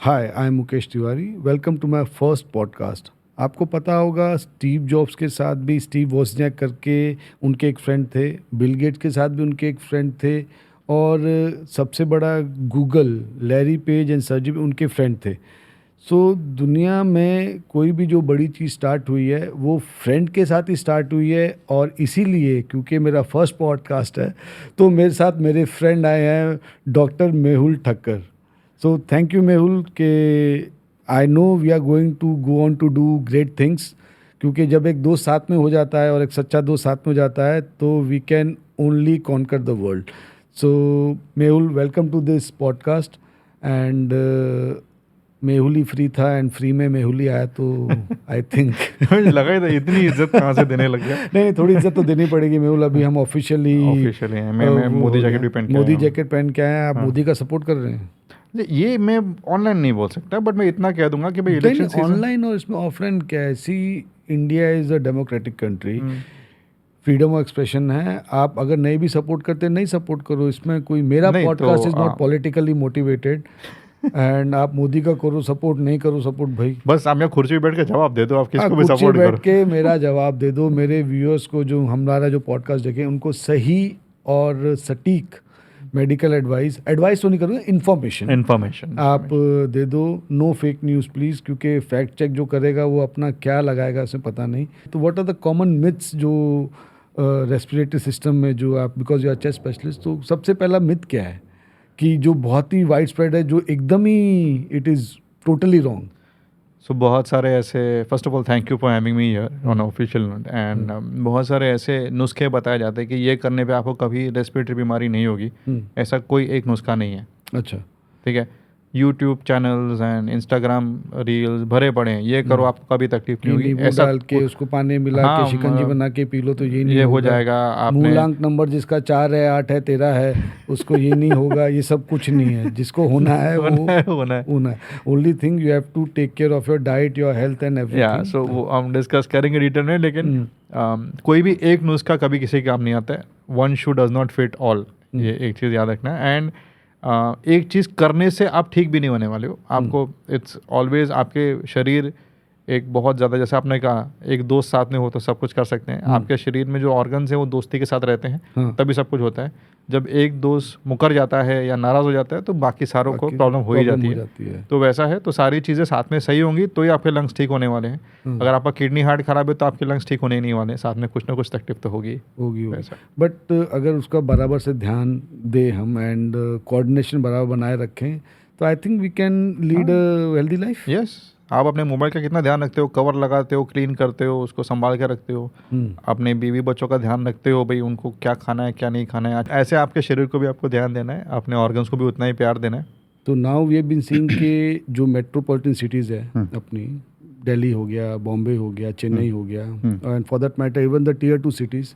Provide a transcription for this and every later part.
Hi, I am Mukesh Tiwari. Welcome to my first podcast. आपको पता होगा स्टीव जॉब्स के साथ भी स्टीव वोजनियाक करके उनके एक फ्रेंड थे, बिल गेट्स के साथ भी उनके एक फ्रेंड थे, और सबसे बड़ा गूगल लैरी पेज एंड सर्जी भी उनके फ्रेंड थे। सो दुनिया में कोई भी जो बड़ी चीज़ स्टार्ट हुई है वो फ्रेंड के साथ ही स्टार्ट हुई है, और इसीलिए क्योंकि मेरा फर्स्ट पॉडकास्ट है तो मेरे साथ मेरे फ्रेंड आए हैं doctor Mehul Thakkar. So thank you Mehul के I know we are going to go on to do great things, क्योंकि जब एक दोस्त साथ में हो जाता है और एक सच्चा दोस्त साथ में हो जाता है तो we can only conquer the world. So Mehul, welcome to this podcast. And Mehul ही फ्री था एंड फ्री में मेहुल ही आया, तो आई थिंक मुझे लगा ही था इतनी इज्जत कहाँ से देने लग गया। नहीं, थोड़ी इज्जत तो देनी पड़ेगी मेहुल। अभी हम ऑफिशियली हैं। मैं मोदी जैकेट भी पहन के मोदी आया हूँ। जैकेट पहन के आए हैं। आप मोदी का सपोर्ट कर रहे हैं? ये मैं ऑनलाइन नहीं बोल सकता, बट मैं इतना कह दूंगा कि भाई इलेक्शन सीजन ऑनलाइन और इसमें ऑफलाइन क्या है? See, India is a democratic country, freedom of expression है। आप अगर नहीं भी सपोर्ट करते नहीं सपोर्ट करो, इसमें कोई मेरा नहीं, पॉडकास्ट तो is not politically motivated. And आप मोदी का करो सपोर्ट, नहीं करो सपोर्ट भाई, बस आप यहाँ कुर्सी पे बैठ के जवाब दे दो, आप किसको भी कुर्सी सपोर्ट बैठ करो। के मेरा जवाब दे दो। मेरे व्यूअर्स को, जो हमारा जो पॉडकास्ट देखें, उनको सही और सटीक मेडिकल एडवाइस तो नहीं करूँगा, इन्फॉर्मेशन आप दे दो। नो फेक न्यूज़ प्लीज़, क्योंकि फैक्ट चेक जो करेगा वो अपना क्या लगाएगा उसे पता नहीं। तो what are the common myths जो रेस्पिरेटरी सिस्टम में, जो आप, because you are chest specialist, तो सबसे पहला मिथ क्या है कि जो बहुत ही वाइड स्प्रेड है, जो एकदम ही इट इज़ टोटली रॉन्ग? सो बहुत सारे ऐसे, first of all thank you for having me here on official note. And बहुत सारे ऐसे नुस्खे बताए जाते हैं कि ये करने पे आपको कभी रेस्पिरेटरी बीमारी नहीं होगी। ऐसा कोई एक नुस्खा नहीं है। अच्छा, ठीक है। YouTube channels and Instagram reels भरे पड़े हैं, ये करो आपको कभी तकलीफ नहीं होगी। नींबू ऐसा डाल के उसको पानी मिला हाँ, के शिकंजी बना के पी लो तो ये नहीं ये हो होगा। जाएगा। आपने मूलांक नंबर जिसका 4 है, 8 है, 13 है, उसको ये नहीं होगा। ये सब कुछ नहीं है। जिसको होना है वो होना है। होना है। Only thing you have to take care of your diet, your health and या एवरीथिंग। सो वो हम डिस्कस करेंगे डिटेल में, लेकिन कोई भी एक नुस्खा कभी किसी काम नहीं आता है। One shoe does not fit all, ये एक चीज़ याद रखना है। एंड एक चीज़ करने से आप ठीक भी नहीं होने वाले हो। आपको इट्स ऑलवेज, आपके शरीर एक बहुत ज़्यादा, जैसे आपने कहा एक दोस्त साथ में हो तो सब कुछ कर सकते हैं। आपके शरीर में जो ऑर्गन्स हैं वो दोस्ती के साथ रहते हैं, तभी सब कुछ होता है। जब एक दोस्त मुकर जाता है या नाराज़ हो जाता है तो बाकी सारों को प्रॉब्लम हो ही जाती है। तो वैसा है, तो सारी चीज़ें साथ में सही होंगी तो ही आपके लंग्स ठीक होने वाले हैं। अगर आपका किडनी हार्ट खराब है तो आपके लंग्स ठीक होने ही नहीं वाले, साथ में कुछ ना कुछ तकलीफ तो होगी। वैसा। बट अगर उसका बराबर से ध्यान दे हम एंड कोऑर्डिनेशन बराबर बनाए रखें, तो I think we can lead a healthy life. Yes. आप अपने मोबाइल का कितना ध्यान रखते हो, कवर लगाते हो, क्लीन करते हो, उसको संभाल के रखते हो, अपने बीवी बच्चों का ध्यान रखते हो, भाई उनको क्या खाना है क्या नहीं खाना है। ऐसे आपके शरीर को भी आपको ध्यान देना है, अपने ऑर्गन्स को भी उतना ही प्यार देना है। तो now we have been seeing कि जो मेट्रोपॉलिटन सिटीज़ है अपनी, दिल्ली हो गया, बॉम्बे हो गया, चेन्नई हो गया, and for that matter even the tier 2 cities,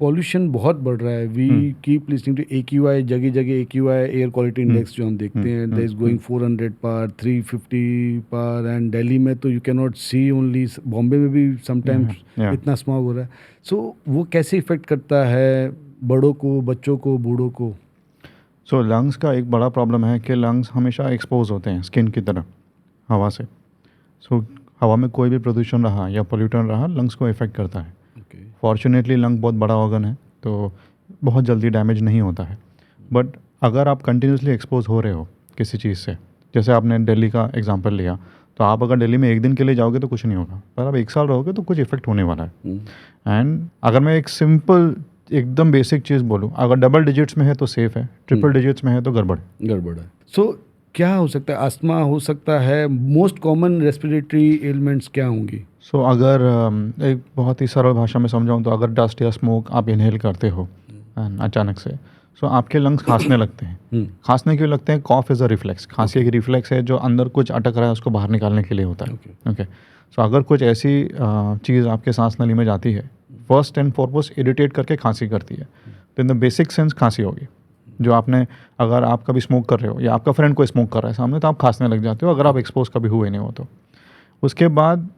pollution बहुत बढ़ रहा है। We keep listening to AQI, जगह जगह AQI एयर क्वालिटी इंडेक्स जो हम देखते हैं, दैट इज गोइंग 400 पर, 350 पर, एंड दिल्ली में तो you can not see only, Bombay में भी समटाइम्स इतना स्मॉग हो रहा है। सो वो कैसे इफेक्ट करता है बड़ों को, बच्चों को, बूढ़ों को? सो लंग्स का एक बड़ा प्रॉब्लम है कि लंग्स हमेशा एक्सपोज होते हैं स्किन की तरह हवा से। सो हवा में कोई भी प्रदूषण रहा या पोल्यूटन रहा, लंग्स को इफेक्ट करता है। फॉर्चुनेटली लंग बहुत बड़ा ऑर्गन है तो बहुत जल्दी डैमेज नहीं होता है। बट अगर आप कंटिन्यूसली एक्सपोज हो रहे हो किसी चीज़ से, जैसे आपने दिल्ली का एग्जांपल लिया, तो आप अगर दिल्ली में एक दिन के लिए जाओगे तो कुछ नहीं होगा, पर आप 1 साल रहोगे तो कुछ इफेक्ट होने वाला है। एंड अगर मैं एक सिंपल एकदम बेसिक चीज़ बोलूँ, अगर डबल डिजिट्स में है तो सेफ़ है, ट्रिपल डिजिट्स में है तो गड़बड़ है। सो क्या हो सकता है? अस्थमा हो सकता है। मोस्ट कॉमन रेस्पिरेटरी एलिमेंट्स क्या होंगी? सो अगर एक बहुत ही सरल भाषा में समझाऊँ तो अगर डस्ट या स्मोक आप इनहेल करते हो अचानक से, सो आपके लंग्स खांसने लगते हैं। खांसने क्यों लगते हैं? कॉफ इज़ अ रिफ्लेक्स। खांसी एक रिफ्लेक्स है जो अंदर कुछ अटक रहा है उसको बाहर निकालने के लिए होता है। ओके। सो अगर कुछ ऐसी चीज़ आपके सांस नली में जाती है, फर्स्ट एंड फॉरमोस्ट इरिटेट करके खांसी करती है, तो इन द बेसिक सेंस खांसी होगी। जो आपने, अगर आप कभी स्मोक कर रहे हो या आपका फ्रेंड कोई स्मोक कर रहा है सामने, तो आप खांसने लग जाते हो अगर आप एक्सपोज कभी हुए नहीं हो तो। उसके बाद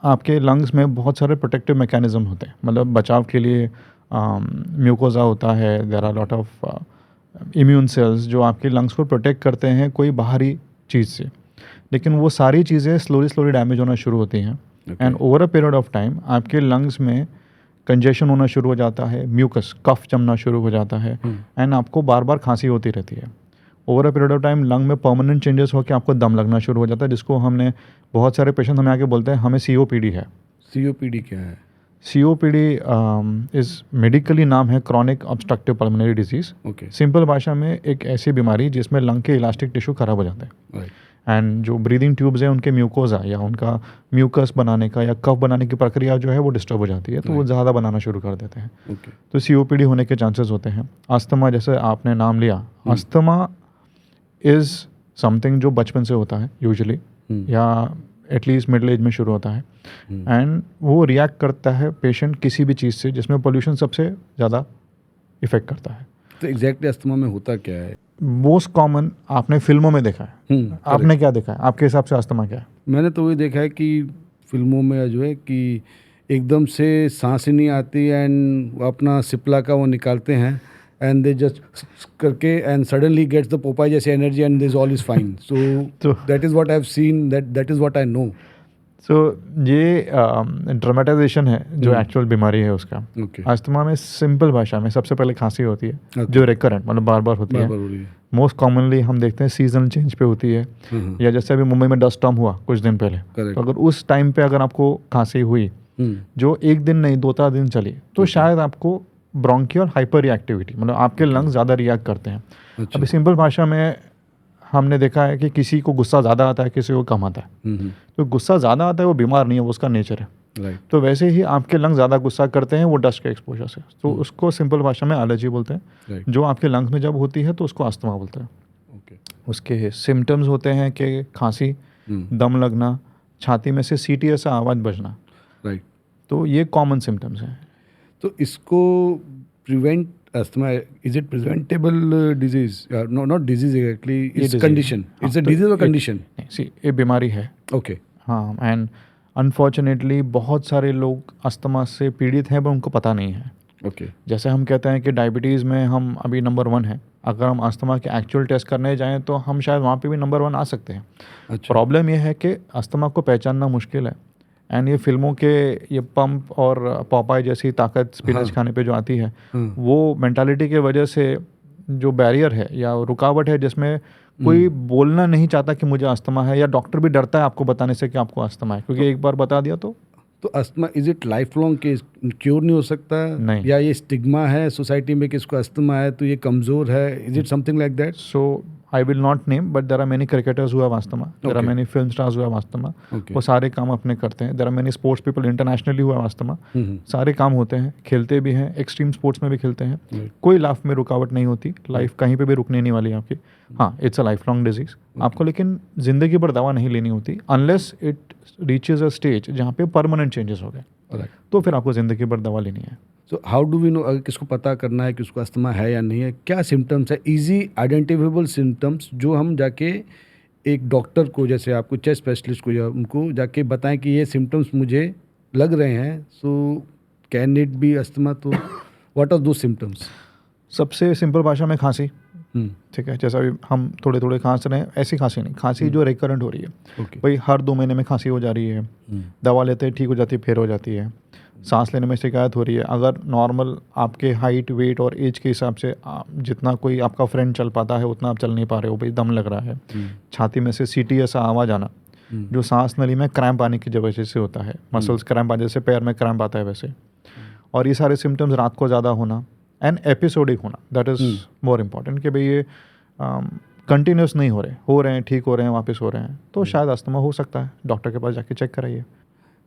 आपके लंग्स में बहुत सारे प्रोटेक्टिव मैकेनिज्म होते हैं, मतलब बचाव के लिए म्यूकोजा होता है, there are lot of immune cells जो आपके लंग्स को प्रोटेक्ट करते हैं कोई बाहरी चीज़ से, लेकिन वो सारी चीज़ें स्लोली डैमेज होना शुरू होती हैं and over a period of time आपके लंग्स में कंजेशन होना शुरू हो जाता है, म्यूकस कफ जमना शुरू हो जाता है एंड आपको बार बार खांसी होती रहती है। Over a period of time lung में परमानेंट चेंजेस होकर आपको दम लगना शुरू हो जाता है, जिसको हमने बहुत सारे पेशेंट हमें आके बोलते हैं हमें COPD है। COPD क्या है? COPD इज़ मेडिकली नाम है chronic obstructive pulmonary disease. Okay. Simple भाषा में एक ऐसी बीमारी जिसमें लंग के इलास्टिक टिश्यू खराब हो जाते हैं राइट। एंड जो ब्रीदिंग ट्यूब्स हैं उनके म्यूकोजा या उनका म्यूकस बनाने का या कफ बनाने की प्रक्रिया जो है वो डिस्टर्ब हो जाती है, तो वो ज़्यादा बनाना शुरू कर देते हैं। ओके। तो COPD होने के चांसेस होते हैं। अस्थमा जैसे आपने नाम लिया, अस्थमा इज़ समथिंग जो बचपन से होता है यूजुअली या एटलीस्ट मिडिल एज में शुरू होता है एंड वो रिएक्ट करता है पेशेंट किसी भी चीज़ से जिसमें पोल्यूशन सबसे ज़्यादा इफ़ेक्ट करता है। तो एग्जैक्टली अस्थमा में होता क्या है? मोस्ट कॉमन आपने फिल्मों में देखा है, आपने क्या देखा है? आपके हिसाब से अस्थमा क्या है? मैंने तो वही देखा है कि फिल्मों में जो है कि एकदम से सांस ही नहीं आती एंड अपना सिपला का वो निकालते हैं एंड दे जस्ट करके and suddenly gets the Popeye जैसे energy and this all is fine. So that is what I have seen, that is what I know. So ये ड्रामेटाइजेशन है जो एक्चुअल बीमारी है उसका। ओके। अस्थमा में simple भाषा में सबसे पहले खांसी होती है जो रिकरेंट मतलब बार बार होती है। मोस्ट कॉमनली हम देखते हैं सीजनल चेंज पे होती है या जैसे अभी मुंबई में डस्ट स्टॉर्म हुआ कुछ दिन पहले, तो अगर उस टाइम पे अगर आपको खांसी हुई जो एक दिन नहीं 2-4 दिन चली तो शायद आपको ब्रोंकियल हाइपर रिएक्टिविटी मतलब आपके लंग्स ज़्यादा रिएक्ट करते हैं। अच्छा। अभी सिंपल भाषा में हमने देखा है कि किसी को गुस्सा ज़्यादा आता है, किसी को कम आता है। तो गुस्सा ज़्यादा आता है वो बीमार नहीं है, वो उसका नेचर है। राइट। तो वैसे ही आपके लंग्स ज़्यादा गुस्सा करते हैं वो डस्ट के एक्सपोजर से, तो उसको सिंपल भाषा में एलर्जी बोलते हैं। राइट। जो आपके लंग्स में जब होती है तो उसको अस्थमा बोलते हैं। ओके। उसके सिम्टम्स होते हैं कि खांसी, दम लगना, छाती में से सीटी ऐसा आवाज़ बजना। राइट। तो ये कॉमन सिम्टम्स हैं। तो इसको prevent asthma, is it preventable disease? No, not disease actually, it's condition. It's a disease और कंडीशन? सी ये बीमारी है। ओके। हाँ, एंड अनफॉर्चुनेटली बहुत सारे लोग अस्थमा से पीड़ित हैं पर उनको पता नहीं है। ओके। जैसे हम कहते हैं कि डायबिटीज़ में हम अभी नंबर 1 हैं, अगर हम अस्थमा के एक्चुअल टेस्ट करने जाएं तो हम शायद वहाँ पे भी नंबर 1 आ सकते हैं। अच्छा। प्रॉब्लम ये है कि अस्थमा को पहचानना मुश्किल है एंड ये फिल्मों के ये पंप और पॉपाई जैसी ताकत स्पिनच खाने पे जो आती है वो मेंटालिटी के वजह से जो बैरियर है या रुकावट है जिसमें कोई बोलना नहीं चाहता कि मुझे अस्थमा है, या डॉक्टर भी डरता है आपको बताने से कि आपको अस्थमा है, क्योंकि एक बार बता दिया तो asthma is it life long के क्योर नहीं हो सकता? नहीं। या ये स्टिग्मा है सोसाइटी में कि इसको अस्थमा है तो ये कमज़ोर है? Is it something like that? So I will not name but there are many cricketers who have asthma, there are many film stars who have asthma. वो सारे काम अपने करते हैं। There are many sports people internationally who have asthma. सारे काम होते हैं, खेलते भी हैं, एक्सट्रीम स्पोर्ट्स में भी खेलते हैं। कोई लाइफ में रुकावट नहीं होती, लाइफ कहीं पे भी रुकने नहीं वाली है आपकी। हाँ, it's a life long disease. आपको लेकिन ज़िंदगी भर दवा नहीं लेनी होती unless it reaches a stage जहाँ पे परमानेंट चेंजेस हो गए, तो फिर आपको ज़िंदगी भर दवा लेनी है। So how do we know अगर किसको पता करना है कि उसको अस्थमा है या नहीं है? क्या सिम्टम्स है, इजी आइडेंटिफाइबल सिम्टम्स जो हम जाके एक डॉक्टर को, जैसे आपको चेस्ट स्पेशलिस्ट को, या उनको जाके बताएं कि ये सिम्टम्स मुझे लग रहे हैं, so can it be asthma? तो व्हाट आर दो सिम्टम्स? सबसे सिंपल भाषा में खांसी, ठीक है, जैसा अभी हम थोड़े थोड़े खांस रहे हैं ऐसी खांसी नहीं, खांसी जो रिकरेंट हो रही है। भाई हर 2 महीने में खांसी हो जा रही है, दवा लेते हैं ठीक हो जाती है, फिर हो जाती है। सांस लेने में शिकायत हो रही है, अगर नॉर्मल आपके हाइट वेट और एज के हिसाब से जितना कोई आपका फ्रेंड चल पाता है उतना आप चल नहीं पा रहे हो, भाई दम लग रहा है, छाती में से सीटी ऐसा आवाज़ आना जो सांस नली में क्रैम्प आने की वजह से होता है, मसल्स क्रैम्प आ जैसे पैर में क्रैम्प आता है वैसे, और ये सारे सिम्टम्स रात को ज़्यादा होना एंड एपिसोडिक होना, दैट इज़ मोर इम्पॉर्टेंट कि भाई ये कंटिन्यूस नहीं हो रहे हैं, ठीक हो रहे हैं, वापस हो रहे हैं, तो शायद अस्थमा हो सकता है। डॉक्टर के पास जाके चेक कराइए।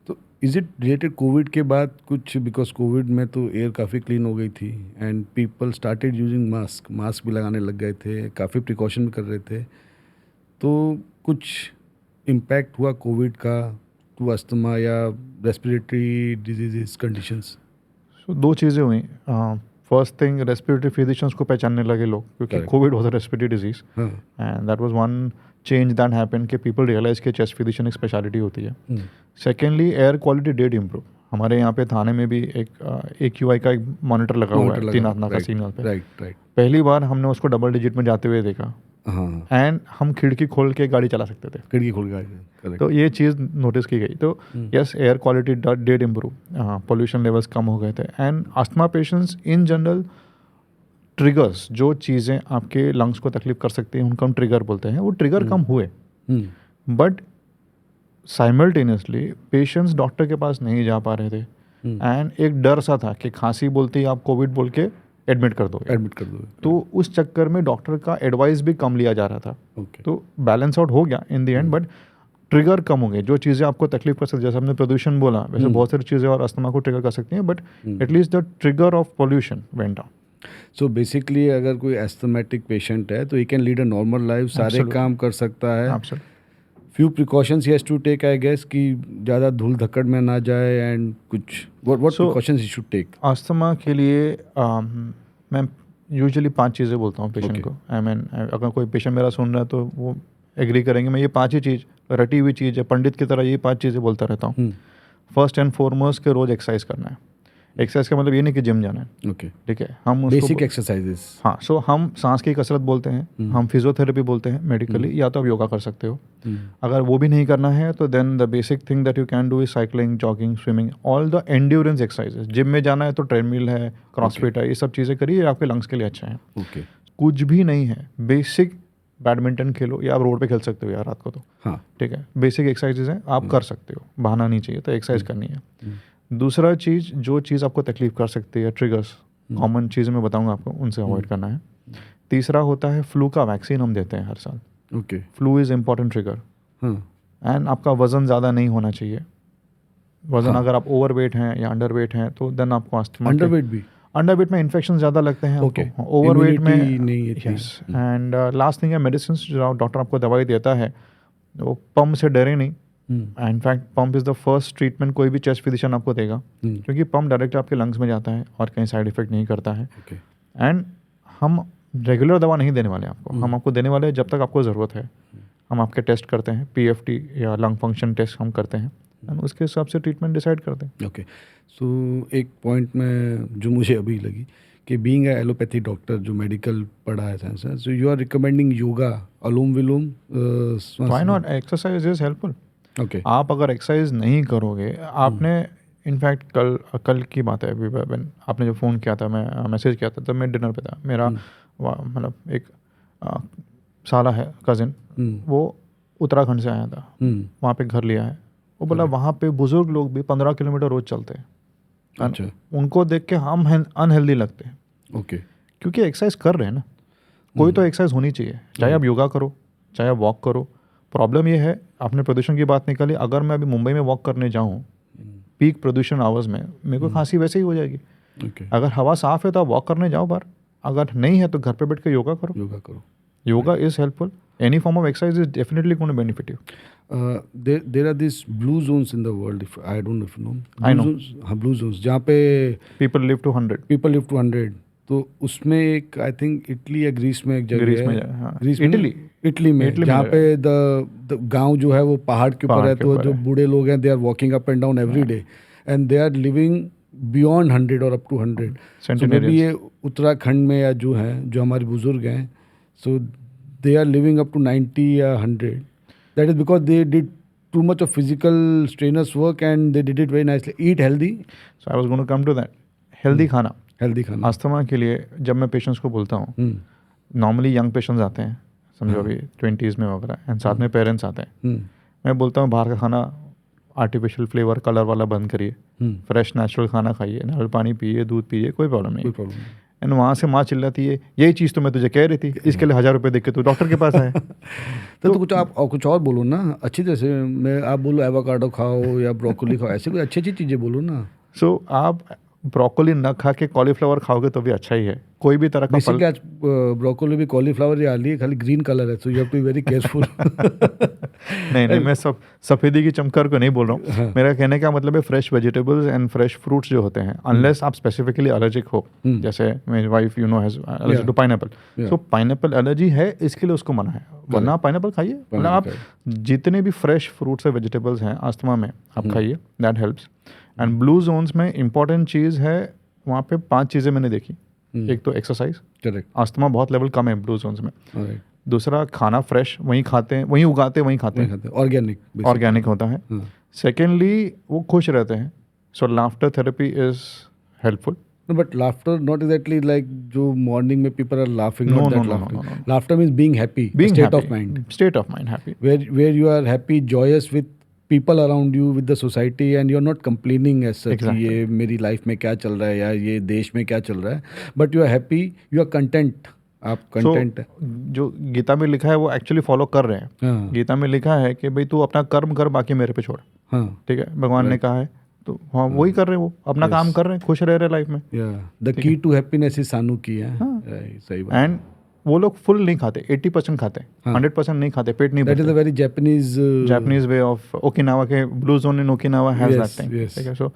तो इज़ इट रिलेटेड कोविड के बाद कुछ? बिकॉज कोविड में तो एयर काफ़ी क्लीन हो गई थी and people started using mask भी लगाने लग गए थे, काफ़ी प्रिकॉशन भी कर रहे थे, तो कुछ इम्पैक्ट हुआ कोविड का टू अस्थमा या रेस्पिरेटरी डिजीज़ कंडीशंस? सो 2 चीज़ें हुई। फर्स्ट थिंग, रेस्पिरेटरी फिजिशियंस को पहचानने लगे लोग, क्योंकि Covid was a respiratory disease and that was one change that happened कि पीपल रियलाइज कि चेस्ट फिजिशियन एक स्पेशलिटी होती है। Secondly, air quality did improve. हमारे यहाँ पे थाने में भी एक AQI का एक मॉनिटर लगा हुआ है 3 नाका सिग्नल पे। राइट। पहली बार हमने उसको डबल डिजिट में जाते हुए देखा हाँ, एंड हम खिड़की खोल के गाड़ी चला सकते थे, खिड़की खोल के। तो ये चीज़ नोटिस की गई। तो yes, air quality did improve, pollution levels कम हो गए थे। And asthma patients in general, triggers, जो चीज़ें आपके लंग्स को तकलीफ कर सकती हैं उनको हम ट्रिगर बोलते हैं, वो ट्रिगर कम हुए, बट साइमल्टेनियसली पेशेंट्स डॉक्टर के पास नहीं जा पा रहे थे। एंड एक डर सा था कि खांसी बोलते ही आप कोविड बोल के एडमिट कर दोगे। तो उस चक्कर में डॉक्टर का एडवाइस भी कम लिया जा रहा था। तो बैलेंस आउट हो गया in the end, but trigger कम हो गए। जो चीज़ें आपको तकलीफ कर सकती है, जैसे हमने प्रदूषण बोला, वैसे बहुत सारी चीज़ें और अस्थमा को ट्रिगर कर सकती हैं, but at least the trigger of pollution went down. So basically अगर कोई एस्थमेटिक पेशेंट है तो he can lead a normal life, सारे काम कर सकता है। Few precautions he has to take, I guess, कि ज़्यादा धूल धक्कड़ में ना जाए, एंड कुछ what precautions he should take. Asthma के लिए मैं यूजुअली 5 चीज़ें बोलता हूँ पेशेंट को। आई मीन अगर कोई पेशेंट मेरा सुन रहा है तो वो एग्री करेंगे, मैं ये 5 ही चीज़, रटी हुई चीज़ है, पंडित की तरह ये 5 चीज़ें बोलता रहता हूँ। फर्स्ट एंड फॉरमोस्ट के रोज़ एक्सरसाइज करना है। एक्सरसाइज का मतलब ये नहीं कि जिम जाना है, ठीक है, हम बेसिक एक्सरसाइजेस। हाँ, सो हम सांस की कसरत बोलते हैं, हम फिजियोथेरेपी बोलते हैं मेडिकली, या तो आप योगा कर सकते हो। अगर वो भी नहीं करना है तो then the basic thing that you can do is cycling, jogging, swimming, all the endurance exercises. Gym में जाना है तो ट्रेडमिल है, क्रॉसफिट है, ये सब चीज़ें करिए, आपके लंग्स के लिए अच्छा है। कुछ भी नहीं है, बेसिक बैडमिंटन खेलो, या आप रोड पे खेल सकते हो यार रात को, तो हाँ ठीक है, बेसिक एक्सरसाइजेज हैं, आप कर सकते हो, बहाना नहीं चाहिए, तो एक्सरसाइज करनी है। दूसरा चीज़, जो चीज़ आपको तकलीफ कर सकती है, ट्रिगर्स, कॉमन चीज़ें मैं बताऊंगा आपको, उनसे अवॉइड करना है। तीसरा होता है फ्लू का वैक्सीन हम देते हैं हर साल। Flu is important trigger. And आपका वज़न ज़्यादा नहीं होना चाहिए। वज़न अगर आप ओवर वेट हैं या अंडर वेट हैं तो देन आपको अस्थमा। अंडर वेट में इन्फेक्शन ज़्यादा लगते हैं, ओवर वेट में नहीं। यस, एंड लास्ट थिंग है मेडिसिन। जो डॉक्टर आपको दवाई देता है वो पंप से डरे नहीं। In fact pump is the first treatment कोई भी चेस्ट फिजिशियन आपको देगा, क्योंकि पंप डायरेक्ट आपके लंग्स में जाता है और कहीं साइड इफेक्ट नहीं करता है। एंड हम रेगुलर दवा नहीं देने वाले आपको, हम आपको देने वाले जब तक आपको ज़रूरत है। हम आपके टेस्ट करते हैं, PFT या लंग फंक्शन टेस्ट हम करते हैं, एंड उसके हिसाब से ट्रीटमेंट डिसाइड करते हैं। ओके, सो एक पॉइंट में जो मुझे अभी लगी कि बीइंग ए एलोपैथी डॉक्टर जो मेडिकल पढ़ा है science, so you are recommending yoga, anulom vilom, why not, exercise is helpful. Okay, आप अगर एक्सरसाइज नहीं करोगे, आपने इनफैक्ट कल की बात है, आपने जो फ़ोन किया था, मैं मैसेज किया था, तब मैं डिनर पे था। मेरा मतलब एक साला है कज़िन, वो उत्तराखंड से आया था, वहाँ पे घर लिया है। वो बोला वहाँ पे बुजुर्ग लोग भी 15 किलोमीटर रोज चलते हैं। अच्छा, उनको देख के हम अनहेल्दी लगते हैं। ओके, क्योंकि एक्सरसाइज कर रहे हैं ना, कोई तो एक्सरसाइज होनी चाहिए, चाहे आप योगा करो, चाहे आप वॉक करो। प्रॉब्लम ये है, आपने प्रदूषण की बात निकाली, अगर मैं अभी मुंबई में वॉक करने जाऊँ पीक प्रदूषण आवर्स में, मेरे को खांसी वैसे ही हो जाएगी। अगर हवा साफ है तो आप वॉक करने जाओ बाहर, अगर नहीं है तो घर पे बैठ के योगा करो। Yoga is helpful. Any form of exercise is definitely going to benefit you. there are these blue zones in the world, if I don't know if you know. I know. blue zones जहाँ पे people live to 100। तो उसमें एक I think Italy या Greece में एक जगह Greece में इटली में जहाँ पे द गांव जो है वो पहाड़ के ऊपर है, तो जो बूढ़े लोग हैं they are walking up and down every day, and they are living beyond 100 और up to 100। So maybe ये उत्तराखंड में या जो है, जो हमारे बुजुर्ग हैं, so they are living up to 90 या 100। That is because they did too much of physical strenuous work and they did it very nicely. Eat healthy. So I was going to come to that. Healthy खाना। Asthma के लिए जब मैं patients को बोलता हूँ, normally young patients आते हैं, समझो अभी 20s में वगैरह, एंड साथ में पेरेंट्स आते हैं। मैं बोलता हूँ बाहर का खाना आर्टिफिशियल फ्लेवर कलर वाला बंद करिए, फ्रेश नेचुरल खाना खाइए, नारियल पानी पिए, दूध पिए, कोई प्रॉब्लम नहीं। एंड वहाँ से माँ चिल्लाती है, यही चीज़ तो मैं तुझे कह रही थी, इसके लिए 1000 रुपये देख के तू डॉक्टर के पास आया। तो कुछ आप कुछ और बोलो ना अच्छी तरह से। मैं आप बोलो एवोकाडो खाओ या ब्रोकोली खाओ, ऐसे कोई अच्छी चीज़ें बोलो ना। सो आप ब्रोकोली ना खा के कॉलीफ्लावर खाओगे तो भी अच्छा ही है। कोई भी तरह का फल, आज ब्रोकोली भी कॉलीफ्लावर ही आ रही है, खाली ग्रीन कलर है, so you have to be very careful. नहीं, मैं सफ़ेदी की चमकर को नहीं बोल रहा हूँ। हाँ। मेरा कहने का मतलब है fresh vegetables and fresh fruits जो होते हैं, अनलेस आप स्पेसिफिकली एलर्जिक हो, जैसे मेरी wife you know has allergy to pineapple, so pineapple allergy है, इसके लिए उसको मना है, वरना आप पाइनएप्पल खाइए। मतलब आप जितने भी फ्रेश फ्रूट्स और वेजिटेबल्स हैं अस्थमा में आप खाइए, that helps. And blue zones में इंपॉर्टेंट चीज़ है, वहाँ पे 5 चीज़ें मैंने देखी। एक तो एक्सरसाइज, करेक्ट, अस्थमा बहुत लेवल कम है ब्लू जोन्स में। दूसरा खाना फ्रेश वहीं खाते हैं, वहीं उगाते हैं, वहीं खाते हैं, ऑर्गेनिक ऑर्गेनिक होता है। सेकेंडली वो खुश रहते हैं, so laughter therapy is helpful. But laughter not exactly like जो मॉर्निंग में people are laughing, No, not no, that no, no, laughter. no, no. Laughter means being happy, Being state happy, of mind, state of mind, happy. where you are happy, joyous with people around you, with the society, and you're not complaining as such कि Exactly. ये मेरी life में क्या चल रहा है या ये देश में क्या चल रहा है, but you are happy, you are content, आप कंटेंट है। जो गीता में लिखा है वो एक्चुअली फॉलो कर रहे हैं। हाँ गीता में लिखा है कि भाई तू अपना कर्म कर, बाकी मेरे पे छोड़, हाँ, ठीक है, भगवान ने कहा है, तो हाँ वही कर रहे हैं, वो अपना काम कर रहे हैं, खुश रह रहे लाइफ में। या the key to happiness is सानू की है। हाँ। सही बात। एंड वो लोग फुल नहीं खाते, 80% खाते हैं, 100% नहीं खाते, पेट नहीं दैट इज अ भरते। Very Japanese Japanese way of Okinawa के blue zone in Okinawa has Yes, that thing, yes. ठीक है, so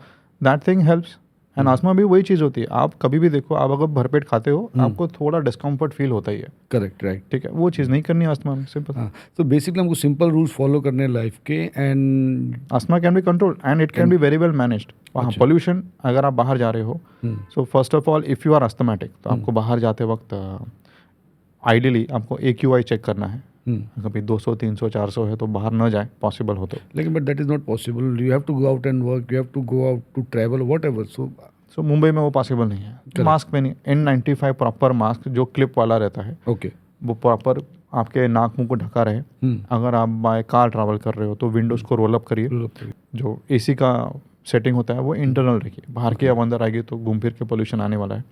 that thing helps. And asthma भी वही चीज़ होती है, आप कभी भी देखो, आप अगर भरपेट खाते हो आपको थोड़ा डिस्कम्फर्ट फील होता ही है, करेक्ट, राइट। ठीक है, वो चीज़ नहीं करनी आसमा में, सिंपल। हाँ, तो बेसिकली हमको सिंपल रूल्स फॉलो करने लाइफ के, and asthma can be control and it can be very well managed. वहाँ पोल्यूशन, अगर आप बाहर जा रहे हो, so first of all if you are asthmatic, तो आपको बाहर जाते वक्त आइडियली आपको AQI चेक करना है। कभी 200, 300, 400 है तो बाहर न जाए, पॉसिबल हो तो। लेकिन but that is not possible, you have to go out and work, you have to go out to travel, whatever. So Mumbai में वो पॉसिबल नहीं है। मास्क पे नहीं, N95 प्रॉपर मास्क जो क्लिप वाला रहता है, ओके, वो प्रॉपर आपके नाक मुंह को ढका रहे। अगर आप बाय कार ट्रैवल कर रहे हो तो विंडोज़ को रोल अप करिए। जो AC का सेटिंग होता है वो इंटरनल रखिए, बाहर की अब अंदर आएगी तो घूम फिर के पोल्यूशन आने वाला है।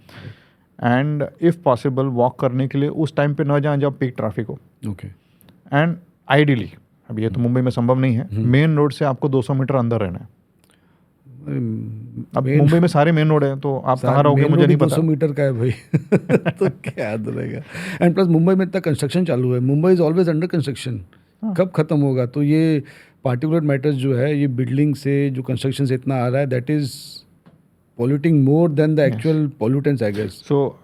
एंड इफ़ पॉसिबल वॉक करने के लिए उस टाइम पे न जाएं जब पीक ट्रैफिक हो। ओके, एंड आइडियली, अब ये तो मुंबई में संभव नहीं है, मेन रोड से आपको 200 मीटर अंदर रहना है। अब मुंबई में सारे मेन रोड है, तो आप कहाँ रहोगे मुझे नहीं पता। 200 मीटर का है भाई तो क्या याद रहेगा। एंड प्लस मुंबई में इतना कंस्ट्रक्शन चालू है, Mumbai is always under construction, कब खत्म होगा। तो ये पार्टिकुलर मैटर्स जो है, ये बिल्डिंग से जो कंस्ट्रक्शन से इतना आ रहा है, that is polluting more than the actual pollutants, I guess. So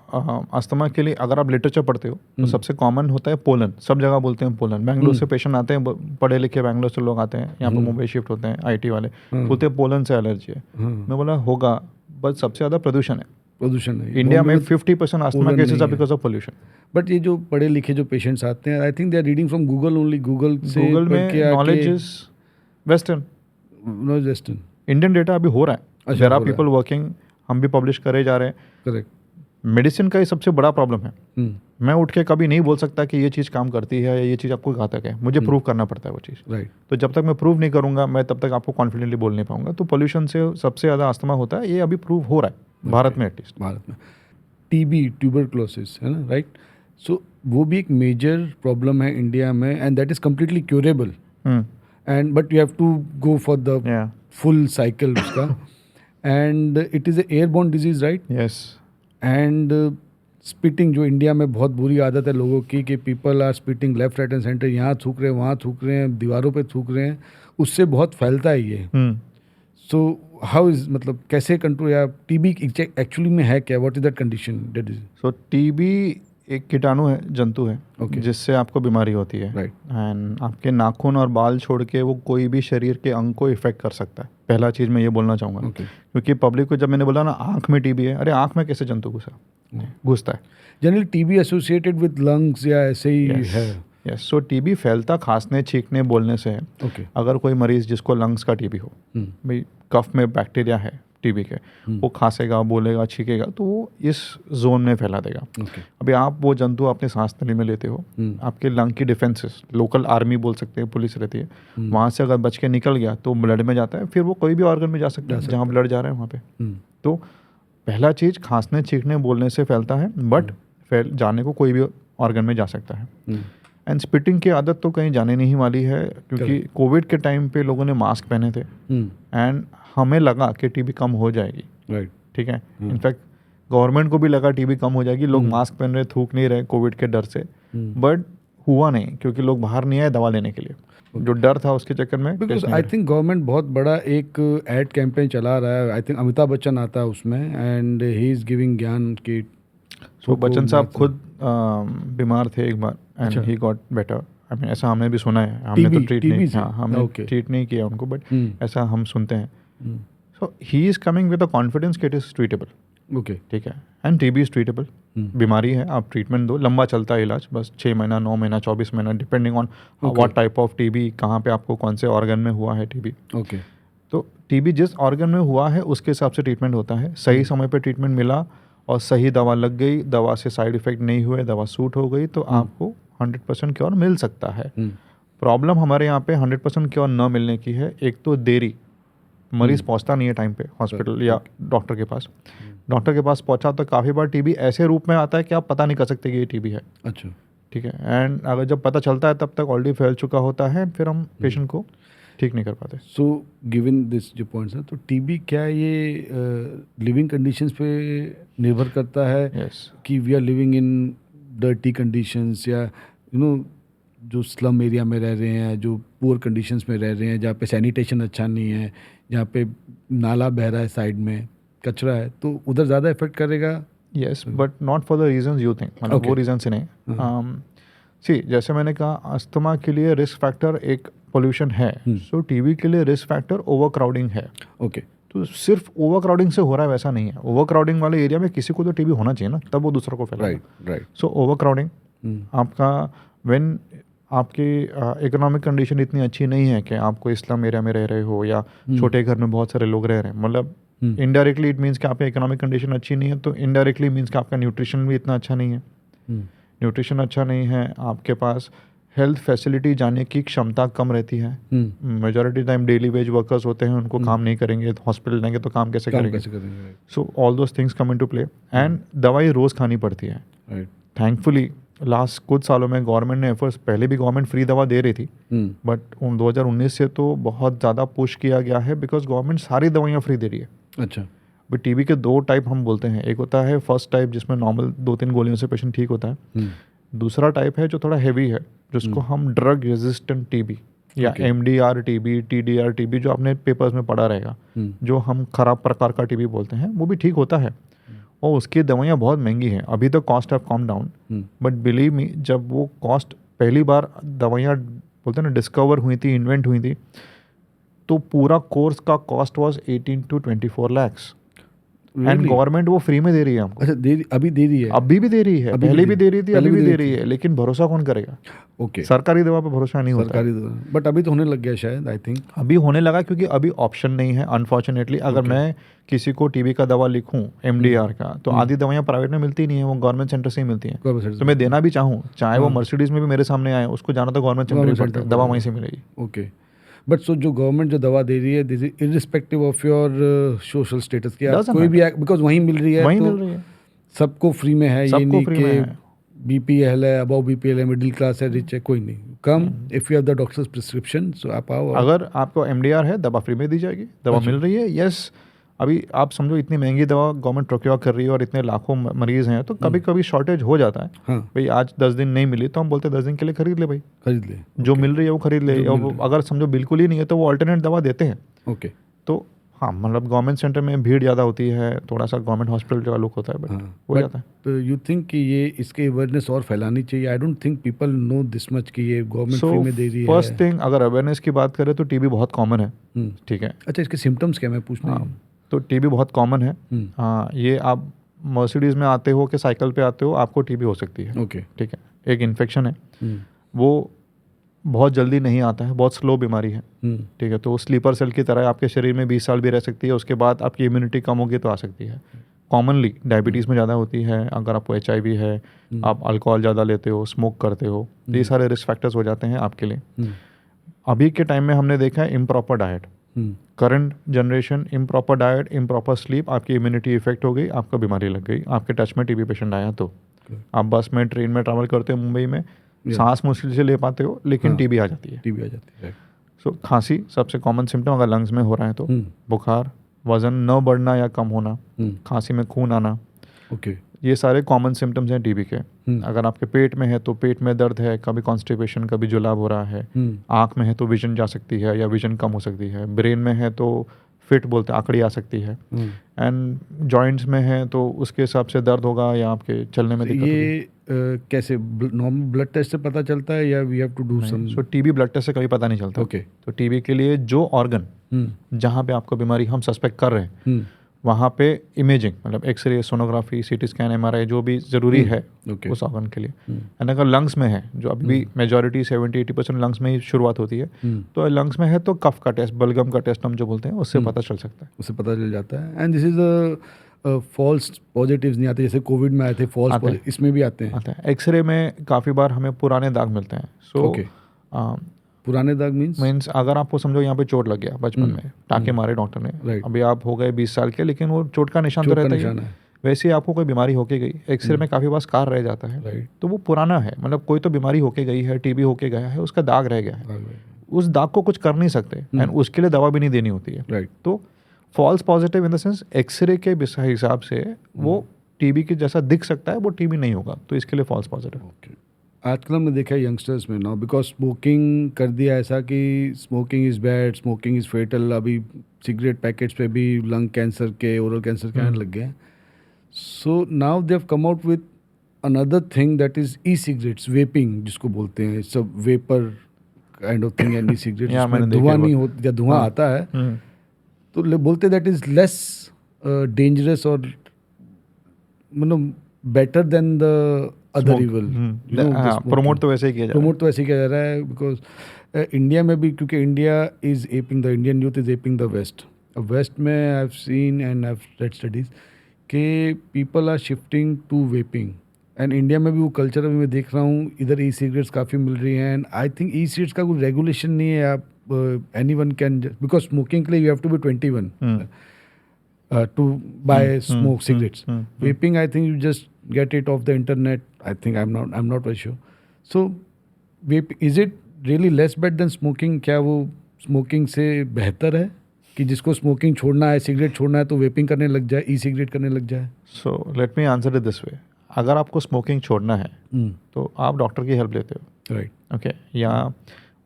asthma के लिए अगर आप लिटरेचर पढ़ते हो तो सबसे कॉमन होता है पोलन, सब जगह बोलते हैं पोलन। बैंगलोर से पेशेंट आते हैं, पढ़े लिखे बैंगलोर से लोग आते हैं यहाँ पर, मुंबई शिफ्ट होते हैं IT वाले, बोलते हैं पोलन से एलर्जी है। मैं बोला होगा, बट सबसे ज़्यादा प्रदूषण है। प्रदूषण है इंडिया में 50% asthma cases are because of pollution. But ये जो पढ़े लिखे जो पेशेंट्स आते हैं, I think they are reading from Google only, Google से गूगल में knowledge is western, no western. Indian data अभी हो रहा है, देयर आर पीपल वर्किंग, हम भी पब्लिश करे जा रहे हैं। करेक्ट। मेडिसिन का ये सबसे बड़ा प्रॉब्लम है। मैं उठ के कभी नहीं बोल सकता कि ये चीज़ काम करती है या ये चीज़ आपको घातक है, मुझे प्रूव करना पड़ता है वो चीज़। राइट। तो जब तक मैं प्रूव नहीं करूँगा, मैं तब तक आपको कॉन्फिडेंटली बोल नहीं पाऊंगा। तो पोल्यूशन से सबसे ज़्यादा अस्थमा होता है, ये अभी प्रूव हो रहा है भारत में एटलीस्ट। भारत में TB, ट्यूबरक्लोसिस है ना, राइट। सो वो भी एक मेजर प्रॉब्लम है इंडिया में, and that is completely curable, and but you have to go for the full cycle उसका। And it is a airborne disease, right. Yes. And spitting, जो India में बहुत बुरी आदत है लोगों की कि people are spitting left right and centre, यहाँ थूक रहे हैं, वहाँ थूक रहे हैं, दीवारों पे थूक रहे हैं, उससे बहुत फैलता है ये। सो हाउ इज, मतलब कैसे कंट्रोल, या TB एक्चुअली में है क्या, what is that condition that is. So TB एक कीटाणु है, जंतु है, जिससे आपको बीमारी होती है। राइट। एंड आपके नाखून और बाल छोड़ के वो कोई भी शरीर के अंग को इफेक्ट कर सकता है। पहला चीज़ मैं ये बोलना चाहूँगा, क्योंकि पब्लिक को जब मैंने बोला ना आँख में TB है, अरे आँख में कैसे जंतु घुसता है। Generally TB associated with lungs या ऐसे ही है। यस। सो TB फैलता खांसने, छींकने, बोलने से है। अगर कोई मरीज़ जिसको लंग्स का TB हो, भाई कफ में बैक्टीरिया है TB के, वो खांसेगा, बोलेगा, छींकेगा, तो वो इस जोन में फैला देगा। अभी आप वो जंतु अपने सांस नली में लेते हो, आपके लंग की डिफेंसेस, लोकल आर्मी बोल सकते हैं, पुलिस रहती है, वहाँ से अगर बच के निकल गया तो ब्लड में जाता है, फिर वो कोई भी ऑर्गन में जा सकता है जहाँ ब्लड जा रहा है वहाँ पे। तो पहला चीज़ खांसने, छींकने, बोलने से फैलता है, बट जाने को कोई भी ऑर्गन में जा सकता है। एंड स्पिटिंग की आदत तो कहीं जाने नहीं वाली है, क्योंकि कोविड के टाइम पे लोगों ने मास्क पहने थे एंड हमें लगा कि TB कम हो जाएगी। राइट। ठीक है। इनफैक्ट गवर्नमेंट को भी लगा TB कम हो जाएगी, लोग मास्क पहन रहे, थूक नहीं रहे कोविड के डर से, बट हुआ नहीं, क्योंकि लोग बाहर नहीं आए दवा लेने के लिए। जो डर था उसके चक्कर में, बिकॉज आई थिंक गवर्नमेंट बहुत बड़ा एक एड कैंपेन चला रहा है, आई थिंक अमिताभ बच्चन आता है उसमें, एंड ही इज गिविंग ज्ञान की। सो बच्चन साहब खुद बीमार थे एक बार and he got better. I mean ऐसा हमने भी सुना है, हमने तो ट्रीट नहीं, हाँ हमने ट्रीट नहीं किया उनको, बट ऐसा हम सुनते हैं। So he is coming with a confidence कि इट इज़ ट्रीटेबल। ओके, ठीक है। एंड TB इज़ ट्रीटेबल, बीमारी है, आप ट्रीटमेंट दो, लंबा चलता है इलाज, बस 6 महीना, 9 महीना, 24 महीना, depending on what type of TB, कहाँ पे आपको कौन से ऑर्गन में हुआ है टीबी। ओके। तो टीबी जिस ऑर्गन में हुआ है उसके हिसाब से ट्रीटमेंट होता है। सही समय पे ट्रीटमेंट मिला और सही दवा लग गई, दवा से साइड इफेक्ट नहीं हुए, दवा सूट हो गई, तो आपको 100% क्योर मिल सकता है। प्रॉब्लम हमारे यहाँ पे 100% क्योर न मिलने की है। एक तो देरी, मरीज़ पहुँचता नहीं है टाइम पे हॉस्पिटल या डॉक्टर के पास। डॉक्टर के पास पहुँचा तो काफ़ी बार टीबी ऐसे रूप में आता है कि आप पता नहीं कर सकते कि ये टीबी है। अच्छा। ठीक है। एंड अगर जब पता चलता है तब तक ऑलरेडी फैल चुका होता है, फिर हम पेशेंट को ठीक नहीं कर पाते। सो गिवन दिस जो पॉइंट्स है, तो टीबी क्या ये लिविंग कंडीशंस पे निर्भर करता है? Yes. कि we are living in dirty conditions, या जो स्लम एरिया में रह रहे हैं, जो पुअर कंडीशंस में रह रहे हैं, जहाँ पे सैनिटेशन अच्छा नहीं है, जहाँ पे नाला बह रहा है, साइड में कचरा है, तो उधर ज़्यादा इफेक्ट करेगा? Yes, but not for the reasons you think. मतलब वो रीज़न से नहीं। सी, जैसे मैंने कहा, अस्थमा के लिए रिस्क फैक्टर एक पोल्यूशन है, सो टीबी के लिए रिस्क फैक्टर ओवर क्राउडिंग है। ओके। तो सिर्फ ओवर क्राउडिंग से हो रहा है वैसा नहीं है। ओवर क्राउडिंग वाले एरिया में किसी को तो टीबी होना चाहिए ना, तब वो दूसरों को फैलाएगा। राइट। सो ओवर क्राउडिंग आपका, व्हेन आपकी इकोनॉमिक कंडीशन इतनी अच्छी नहीं है कि आप कोई स्लम एरिया में रह रहे हो या छोटे घर में बहुत सारे लोग रह रहे हैं, मतलब इनडायरेक्टली इट मीन्स कि आपकी इकोनॉमिक कंडीशन अच्छी नहीं है, तो इनडायरेक्टली मीन्स कि आपका न्यूट्रिशन भी इतना अच्छा नहीं है। न्यूट्रिशन अच्छा नहीं है, आपके पास हेल्थ फैसिलिटी जाने की क्षमता कम रहती है। Majority time daily veg workers होते हैं, उनको काम नहीं करेंगे, हॉस्पिटल जाएंगे तो काम कैसे करेंगे? So all those things come into play. And दवाई रोज़ खानी पड़ती है। थैंकफुली लास्ट कुछ सालों में गवर्नमेंट ने एफर्ट्स, पहले भी गवर्नमेंट फ्री दवा दे रही थी, बट 2019 से तो बहुत ज़्यादा पुश किया गया है, बिकॉज गवर्नमेंट सारी दवाइयाँ फ्री दे रही है। अच्छा। बट टीबी के 2 टाइप हम बोलते हैं। एक होता है फर्स्ट टाइप, जिसमें नॉर्मल 2-3 गोलियों से पेशेंट ठीक होता है। दूसरा टाइप है जो थोड़ा हैवी है, जिसको हम ड्रग रेजिस्टेंट टीबी या MDR टीबी, TDR टीबी, जो आपने पेपर्स में पढ़ा रहेगा, जो हम खराब प्रकार का टीबी बोलते हैं, वो भी ठीक होता है और उसकी दवाइयाँ बहुत महंगी हैं। अभी तो cost have come down, but believe me, जब वो कॉस्ट पहली बार दवाइयाँ बोलते हैं ना डिस्कवर हुई थी, इन्वेंट हुई थी, तो पूरा कोर्स का cost was 18 to 24 lakhs। And government वो फ्री में दे रही है हमको। अच्छा, अभी दे रही है? अभी भी दे रही है, पहले भी दे रही थी, अभी भी दे रही है, लेकिन भरोसा कौन करेगा? ओके। सरकारी दवा पे भरोसा नहीं होता। सरकारी दवा, बट अभी तो होने लग गया शायद, आई थिंक। अभी होने लगा क्योंकि अभी ऑप्शन नहीं है अनफॉर्चुनेटली। अगर मैं किसी को टीबी का दवा लिखूं MDR का, तो आधी दवाइयाँ प्राइवेट में मिलती नहीं है, वो गवर्नमेंट सेंटर से ही मिलती हैं। तो मैं देना भी चाहूँ, चाहे वो मर्सिडीज में भी मेरे सामने आए, उसको जाना तो गवर्नमेंट सेंटर ही पड़ता है, दवा वहीं से मिलेगी। ओके। बट सो जो गवर्नमेंट जो दवा दे रही है, this is irrespective of your social status, की कोई भी, बिकॉज वहीं मिल रही है, वहीं तो मिल रही है, सबको फ्री में है। ये नहीं कि है। BPL है, अबव BPL है, मिडिल क्लास है, रिच है, कोई नहीं। Come if you have the doctor's prescription, so आप आओ। अगर आपको MDR है, दवा फ्री में दी जाएगी, दवा मिल रही है। यस, अभी आप समझो इतनी महंगी दवा गवर्नमेंट प्रोक्योर कर रही है और इतने लाखों मरीज हैं, तो कभी कभी शॉर्टेज हो जाता है। हाँ। भाई आज 10 दिन नहीं मिली तो हम बोलते 10 दिन के लिए खरीद ले भाई, खरीद ले, जो मिल रही है वो खरीद ले। और अगर समझो बिल्कुल ही नहीं है तो वो अल्टरनेट दवा देते हैं। ओके। तो हाँ, मतलब गवर्नमेंट सेंटर में भीड़ ज़्यादा होती है, थोड़ा सा गवर्नमेंट हॉस्पिटल का लुक होता है, बट हो जाता है। तो यू थिंक कि ये इसके अवेयरनेस और फैलानी चाहिए? I don't think people know this much कि ये गवर्नमेंट फ्री में दे रही है। फर्स्ट थिंग, अगर अवेयरनेस की बात करें तो टीबी बहुत कॉमन है। ठीक है। अच्छा, इसके सिम्टम्स क्या, मैं पूछना है? तो टीबी बहुत कॉमन है। हाँ, ये आप मर्सिडीज़ में आते हो कि साइकिल पे आते हो, आपको टीबी हो सकती है। ओके। ठीक है। एक इन्फेक्शन है, वो बहुत जल्दी नहीं आता है, बहुत स्लो बीमारी है। ठीक है। तो स्लीपर सेल की तरह आपके शरीर में 20 साल भी रह सकती है, उसके बाद आपकी इम्यूनिटी कम होगी तो आ सकती है। कॉमनली डायबिटीज़ में ज़्यादा होती है, अगर आपको HIV है, आप अल्कोहल ज़्यादा लेते हो, स्मोक करते हो, ये सारे रिस्क फैक्टर्स हो जाते हैं आपके लिए। अभी के टाइम में हमने देखा है improper diet, current generation, improper diet, improper sleep, आपकी इम्यूनिटी इफेक्ट हो गई, आपको बीमारी लग गई। आपके टच में टीबी पेशेंट आया तो आप बस में, ट्रेन में ट्रैवल करते हो मुंबई में, सांस मुश्किल से ले पाते हो, लेकिन टीबी आ जाती है। टीबी आ जाती है। सो खांसी सबसे कॉमन सिम्टम, अगर लंग्स में हो रहा है तो बुखार, वजन न बढ़ना या कम होना, खांसी में खून आना। ओके। ये सारे कॉमन सिम्टम्स हैं टीबी के। अगर आपके पेट में है तो पेट में दर्द है, कभी कॉन्स्टिपेशन, कभी जुलाब हो रहा है। आँख में है तो विजन जा सकती है या विजन कम हो सकती है। ब्रेन में है तो फिट बोलते हैं, आकड़ी आ सकती है। एंड जॉइंट्स में है तो उसके हिसाब से दर्द होगा या आपके चलने में दिक्कत होगी। ये कैसे, नॉर्मल ब्लड टेस्ट से पता चलता है या we have to do some? So TB blood test से कभी पता नहीं चलता। ओके। तो टीबी के लिए जो ऑर्गन जहाँ पे आपको बीमारी हम सस्पेक्ट कर रहे हैं, वहाँ पे इमेजिंग मतलब X-ray, sonography, CT scan, MRI जो भी ज़रूरी है ओके उस ऑर्गन के लिए। एंड अगर लंग्स में है, जो अभी भी मेजॉरिटी 70-80% लंग्स में ही शुरुआत होती है, तो लंग्स में है तो कफ का टेस्ट, बलगम का टेस्ट हम जो बोलते हैं उससे पता चल सकता है। उससे पता चल जाता है। And this is false positives नहीं आते, जैसे कोविड में आए थे फॉल्स आते हैं। पॉजिटिव, इसमें भी आते हैं। आता है एक्सरे में काफ़ी बार हमें पुराने दाग मिलते हैं। सो ओके पुराने दाग मीन्स मीन्स अगर आपको समझो यहाँ पे चोट लग गया बचपन में, टाके मारे डॉक्टर ने, Right. अभी आप हो गए 20 साल के, लेकिन वो चोट का निशान तो चोट का रहता ही निशान है। है। वैसे ही आपको कोई बीमारी होके गई, एक्सरे में काफ़ी बार स्कार रह जाता है, Right. तो वो पुराना है, मतलब कोई तो बीमारी होके गई है, टीबी होके गया है, उसका दाग रह गया है, उस दाग को कुछ कर नहीं सकते एंड उसके लिए दवा भी नहीं देनी होती है। राइट तो false positive in the sense X-ray के हिसाब से वो टीबी के जैसा दिख सकता है, वो टीबी नहीं होगा, तो इसके लिए फॉल्स पॉजिटिव। ओके आजकल हमने देखा है यंगस्टर्स में ना, बिकॉज स्मोकिंग कर दिया ऐसा कि smoking is bad, smoking is fatal. अभी सिगरेट पैकेट्स पे भी लंग कैंसर के, ओरल कैंसर के आने लग गए हैं। So now they have come out with another thing that is e cigarettes, vaping जिसको बोलते हैं। It's a vapour kind of thing and e cigarette, या मैंने जिसमें देखा धुआं है नहीं होता या धुआं आता है, तो बोलते दैट इज लेस डेंजरस और मतलब better than the other evil. Promote तो वैसे ही किया जा रहा है। प्रमोट तो ऐसे किया जा रहा है बिकॉज इंडिया में भी, क्योंकि India is aping, the Indian youth is aping the west. West में I have seen and I have read studies के people are shifting to vaping. And India में भी वो कल्चर अभी मैं देख रहा हूँ, इधर ई सिगरेट्स काफ़ी मिल रही हैं। And I think e cigarettes का कोई रेगुलेशन नहीं है, आप anyone can, because smoking के लिए you have to be 21 to buy smoke cigarettes. Vaping, I think you just get it off the internet. I think I'm not very sure. So, is it really less bad than smoking? क्या वो smoking से बेहतर है कि जिसको smoking छोड़ना है, cigarette छोड़ना है, तो वेपिंग करने लग जाए, ई सिगरेट करने लग जाए? So let me answer it this way. अगर आपको स्मोकिंग छोड़ना है तो आप डॉक्टर की हेल्प लेते हो, राइट ओके, या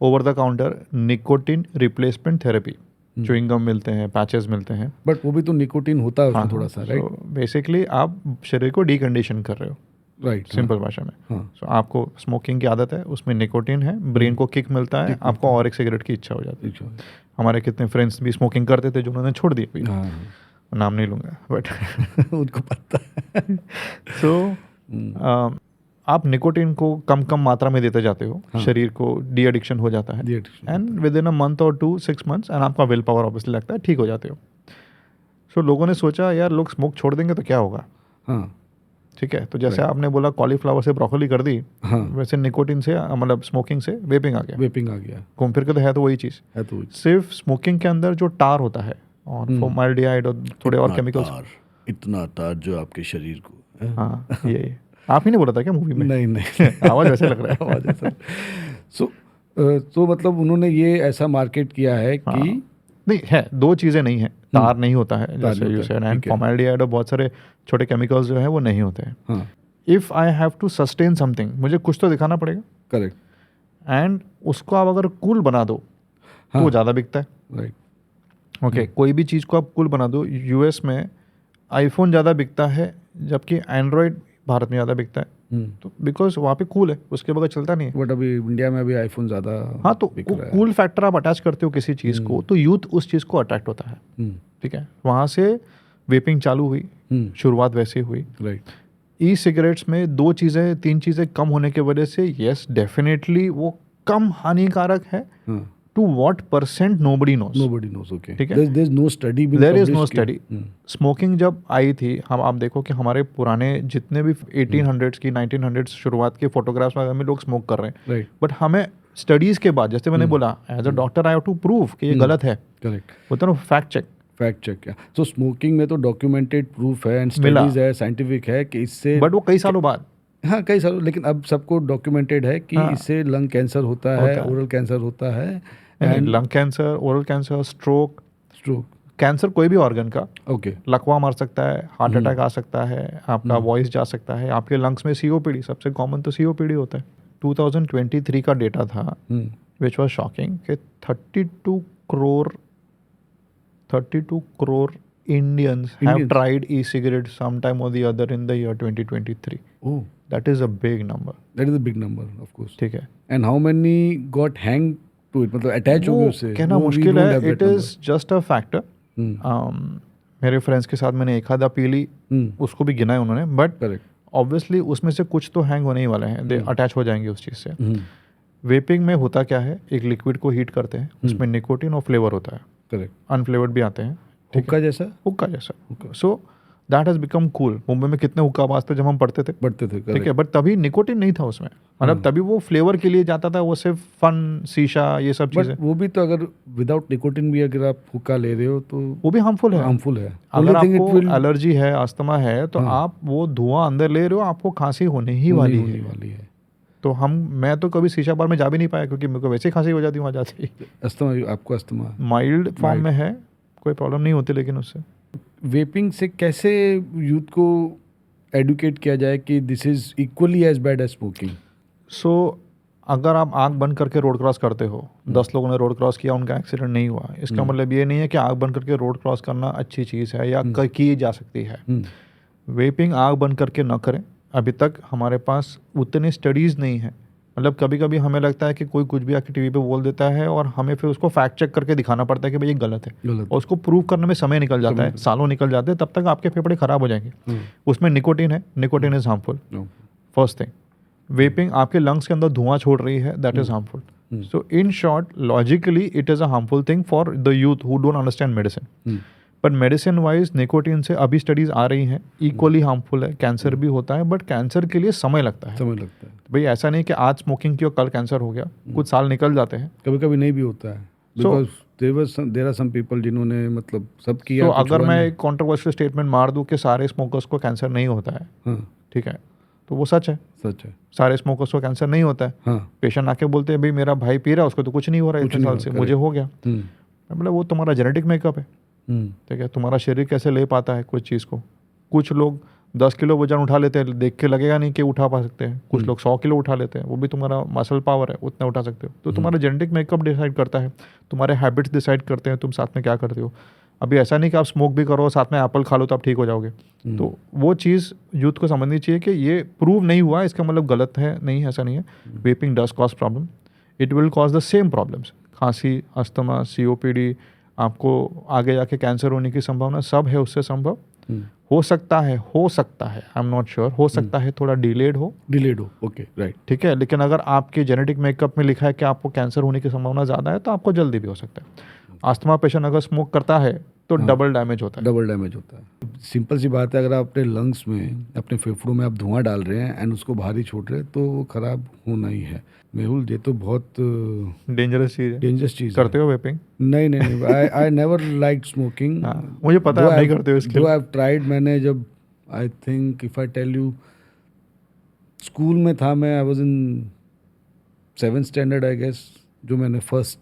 over the counter nicotine replacement therapy, chewing gum मिलते हैं, पैचेस मिलते हैं, बट वो भी तो निकोटिन होता है उसमें हाँ, थोड़ा सा, राइट? बेसिकली आप शरीर को डीकंडीशन कर रहे हो, राइट सिंपल भाषा में। हाँ सो आपको स्मोकिंग की आदत है, उसमें निकोटिन है, ब्रेन को किक मिलता है, आपको और एक सिगरेट की इच्छा हो जाती है। हमारे कितने फ्रेंड्स भी स्मोकिंग करते थे जो उन्होंने छोड़ दी अभी, हाँ नाम नहीं लूँगा बट उनको पता है। सो आप निकोटिन को कम कम मात्रा में देते जाते हो, हाँ। शरीर को डी एडिक्शन हो जाता है, and with in a month और 2-6 months एंड आपका विल पावर ऑब्वियसली लगता है, ठीक हो जाते हो। सो लोगों ने सोचा यार लोग स्मोक छोड़ देंगे तो क्या होगा, हाँ ठीक है, तो जैसे आपने बोला कॉलीफ्लावर से ब्रोकोली कर दी, हाँ वैसे निकोटिन से मतलब स्मोकिंग से वेपिंग आ गया, वेपिंग आ गया घूम फिर के तो है तो वही चीज़। है तो सिर्फ स्मोकिंग के अंदर जो टार होता है और फॉर्माल्डिहाइड और थोड़े और केमिकल्स, इतना तार जो आपके शरीर को, हाँ ये आप ही ने बोला था क्या मूवी में? नहीं नहीं आवाज़ वैसे लग रहा है। आवाज ऐसा। तो मतलब उन्होंने ये ऐसा मार्केट किया है कि हाँ। नहीं है, दो चीज़ें नहीं है, तार नहीं होता है जैसे नहीं यू होता है, सेड, एंड ठीक है। फॉर्माल्डिहाइड और बहुत सारे छोटे केमिकल्स जो है वो नहीं होते हैं। हाँ if I have to sustain something, मुझे कुछ तो दिखाना पड़ेगा, करेक्ट एंड उसको आप अगर कूल बना दो तो हाँ। वो ज़्यादा बिकता है, राइट ओके। कोई भी चीज़ को आप कूल बना दो, यूएस में आईफोन ज़्यादा बिकता है जबकि एंड्रॉयड भारत में ज़्यादा बिकता है, तो बिकॉज वहाँ पे कूल है, उसके बगैर चलता नहीं है। बट अभी इंडिया में अभी आईफोन ज़्यादा हाँ, तो बिक रहा है। कूल फैक्टर आप अटैच करते हो किसी चीज़ को तो यूथ उस चीज़ को अट्रैक्ट होता है, ठीक है। वहाँ से वेपिंग चालू हुई, शुरुआत वैसे हुई। राइट ई सिगरेट्स में 2 चीज़ें 3 चीज़ें कम होने की वजह से यस डेफिनेटली वो कम हानिकारक है, to what percent nobody knows, nobody knows, okay, ठीक है। there is no study being there is no published study. Smoking जब आई थी, हम आप देखो कि हमारे पुराने जितने भी 1800s की 1900s शुरुआत के फोटोग्राफ्स में लोग स्मोक कर रहे हैं, राइट बट हमें स्टडीज के बाद, जैसे मैंने बोला as a doctor I have to prove कि ये गलत है, करेक्ट होता है ना फैक्ट चेक। फैक्ट चेक क्या, तो स्मोकिंग में तो डॉक्यूमेंटेड प्रूफ है एंड मिला। स्टडीज है, साइंटिफिक है कि इससे, बट वो कई सालों बाद, हाँ कई सालों, लेकिन अब सबको डॉक्यूमेंटेड है कि हाँ। इससे लंग कैंसर होता है, ओरल कैंसर होता है, and lung cancer, oral cancer, stroke, stroke, cancer कोई भी ऑर्गन का, ओके लकवा मार सकता है, हार्ट अटैक आ सकता है, आपका वॉइस जा सकता है, आपके लंग्स में सीओपीडी, सबसे कॉमन तो सीओपीडी होता है। 2023 का डेटा था विच वॉज शॉकिंग कि 32 crore Indians have Indians? tried e-cigarette sometime or the other in the year 2023. Oh, That is a big number. that is a big number, of course. ठीक है, And how many got hanged to it, मतलब attach हो गए वो उससे? कहना वो we मुश्किल don't है, have that it is just a factor. number. मेरे फ्रेंड्स के साथ मैंने एक आधा पी ली, उसको भी गिना है उन्होंने, बट करेक्ट। ऑब्वियसली उसमें से कुछ तो हैंग होने ही वाले हैं, दे अटैच हो जाएंगे उस चीज़ से। वेपिंग में होता क्या है, एक लिक्विड को हीट करते हैं, उसमें निकोटिन और फ्लेवर होता है, करेक्ट। अनफ्लेवर्ड भी आते हैं, हुक्का जैसा। हुक्का जैसा। So that has become cool. Mumbai में कितने हुक्का बाज थे जब हम पढ़ते थे, ठीक है, बट तभी निकोटिन नहीं था उसमें, मतलब तभी वो फ्लेवर के लिए जाता था, वो सिर्फ फन, शीशा, ये सब चीज़ें। वो भी तो अगर विदाउट निकोटिन भी अगर आप हुक्का ले रहे हो तो वो भी हार्मफुल है। हार्मफुल है। अगर आपको एलर्जी है, अस्थमा है, तो आप वो धुआं अंदर ले रहे हो, आपको खांसी होने ही वाली है। तो मैं तो कभी शीशा बार में जा भी नहीं पाया, क्योंकि मेरे को वैसे ही खांसी हो जाती वहाँ जाती। अस्थमा, आपको अस्थमा माइल्ड फॉर्म में है, कोई प्रॉब्लम नहीं होती, लेकिन उससे वेपिंग से कैसे यूथ को एडुकेट किया जाए कि this is equally as bad as smoking? So अगर आप आँख बंद करके रोड क्रॉस करते हो, 10 लोगों ने रोड क्रॉस किया, उनका एक्सीडेंट नहीं हुआ, इसका मतलब ये नहीं है कि आँख बंद करके रोड क्रॉस करना अच्छी चीज़ है या की जा सकती है। वेपिंग आँख बंद करके ना करें। अभी तक हमारे पास उतनी स्टडीज़ नहीं है, मतलब कभी कभी हमें लगता है कि कोई कुछ भी आके टीवी पे बोल देता है और हमें फिर उसको फैक्ट चेक करके दिखाना पड़ता है कि भाई ये गलत है, और उसको प्रूव करने में समय निकल जाता है, सालों निकल जाते हैं, तब तक आपके फेफड़े खराब हो जाएंगे। उसमें निकोटिन है, nicotine is harmful. First thing, vaping आपके लंग्स के अंदर धुआं छोड़ रही है, that is harmful. So in short, logically it is a harmful thing for the youth who don't understand medicine. But medicine wise nicotine से अभी स्टडीज़ आ रही हैं, इक्वली हार्मफुल है, कैंसर भी होता है, बट कैंसर के लिए समय लगता है। भाई ऐसा नहीं कि आज स्मोकिंग की और कल कैंसर हो गया, कुछ साल निकल जाते हैं, कभी कभी नहीं भी होता है, because there are some people जिन्होंने मतलब सब किया। तो अगर मैं एक कॉन्ट्रोवर्शियल स्टेटमेंट मार दूं कि सारे स्मोकर्स को कैंसर नहीं होता है, ठीक है, तो वो सच है। सारे स्मोकर्स को कैंसर नहीं होता है। पेशेंट आके बोलते हैं भाई मेरा भाई पी रहा है, उसको तो कुछ नहीं हो रहा है इतने साल से, मुझे हो गया। मतलब वो तुम्हारा जेनेटिक मेकअप है, ठीक है, तुम्हारा शरीर कैसे ले पाता है कुछ चीज़ को। कुछ लोग 10 किलो वजन उठा लेते हैं, देख के लगेगा नहीं कि उठा पा सकते हैं। कुछ लोग 100 किलो उठा लेते हैं, वो भी तुम्हारा मसल पावर है, उतना उठा सकते हो। तो तुम्हारा जेनेटिक मेकअप डिसाइड करता है, तुम्हारे हैबिट्स डिसाइड करते हैं तुम साथ में क्या करते हो। अभी ऐसा नहीं कि आप स्मोक भी करो, साथ में एप्पल खा लो तो आप ठीक हो जाओगे। तो वो चीज़ यूथ को समझनी चाहिए कि ये प्रूव नहीं हुआ, इसका मतलब गलत है, नहीं, ऐसा नहीं है। Vaping does cause problem, it will cause the same problems, खांसी, अस्थमा, COPD, आपको आगे जाके कैंसर होने की संभावना सब है उससे संभव। हो सकता है, आई एम नॉट श्योर, हो सकता है थोड़ा डिलेड हो, ओके, राइट, ठीक है। लेकिन अगर आपके जेनेटिक मेकअप में लिखा है कि आपको कैंसर होने की संभावना ज़्यादा है, तो आपको जल्दी भी हो सकता है। अस्थमा पेशेंट अगर स्मोक करता है तो डबल डैमेज होता है। सिंपल सी बात है, अगर आप अपने लंग्स में, अपने फेफड़ों में आप धुआं डाल रहे हैं एंड उसको भारी छोड़ रहे हैं, तो वो खराब होना ही है। मेहुल, ये तो बहुत डेंजरस चीज़ करते हो वेपिंग? नहीं, आई नेवर लाइक स्मोकिंग। मुझे पता है आप नहीं करते हो इसके लिए। आई हैव ट्राइड, मैंने जब, I think if I tell you, school में था मैं, I was in 7th standard I guess, जो मैंने फर्स्ट